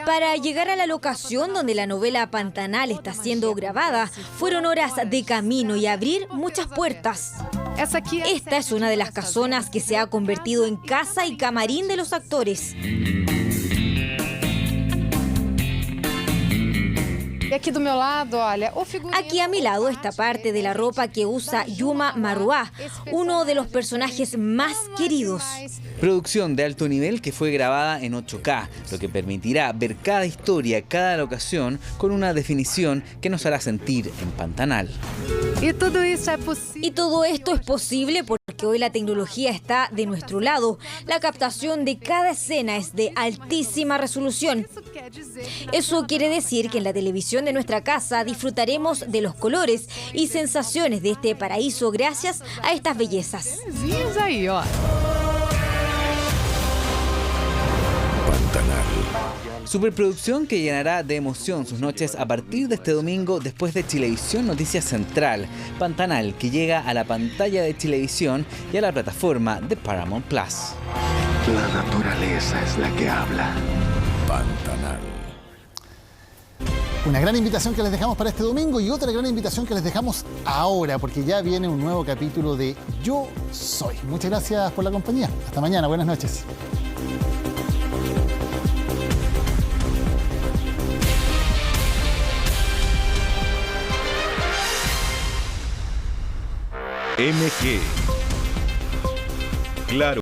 Para llegar a la locación donde la novela Pantanal está siendo grabada, fueron horas de camino y abrir muchas puertas. Esta es una de las casonas que se ha convertido en casa y camarín de los actores. Aquí a mi lado está parte de la ropa que usa Yuma Marruá, uno de los personajes más queridos. Producción de alto nivel que fue grabada en 8K, lo que permitirá ver cada historia, cada locación con una definición que nos hará sentir en Pantanal. Y todo esto es posible porque hoy la tecnología está de nuestro lado. La captación de cada escena es de altísima resolución. Eso quiere decir que en la televisión de nuestra casa disfrutaremos de los colores y sensaciones de este paraíso gracias a estas bellezas. Superproducción que llenará de emoción sus noches a partir de este domingo después de Chilevisión Noticias Central. Pantanal, que llega a la pantalla de Chilevisión y a la plataforma de Paramount Plus. La naturaleza es la que habla. Pantanal. Una gran invitación que les dejamos para este domingo y otra gran invitación que les dejamos ahora, porque ya viene un nuevo capítulo de Yo Soy. Muchas gracias por la compañía. Hasta mañana. Buenas noches. MG. Claro.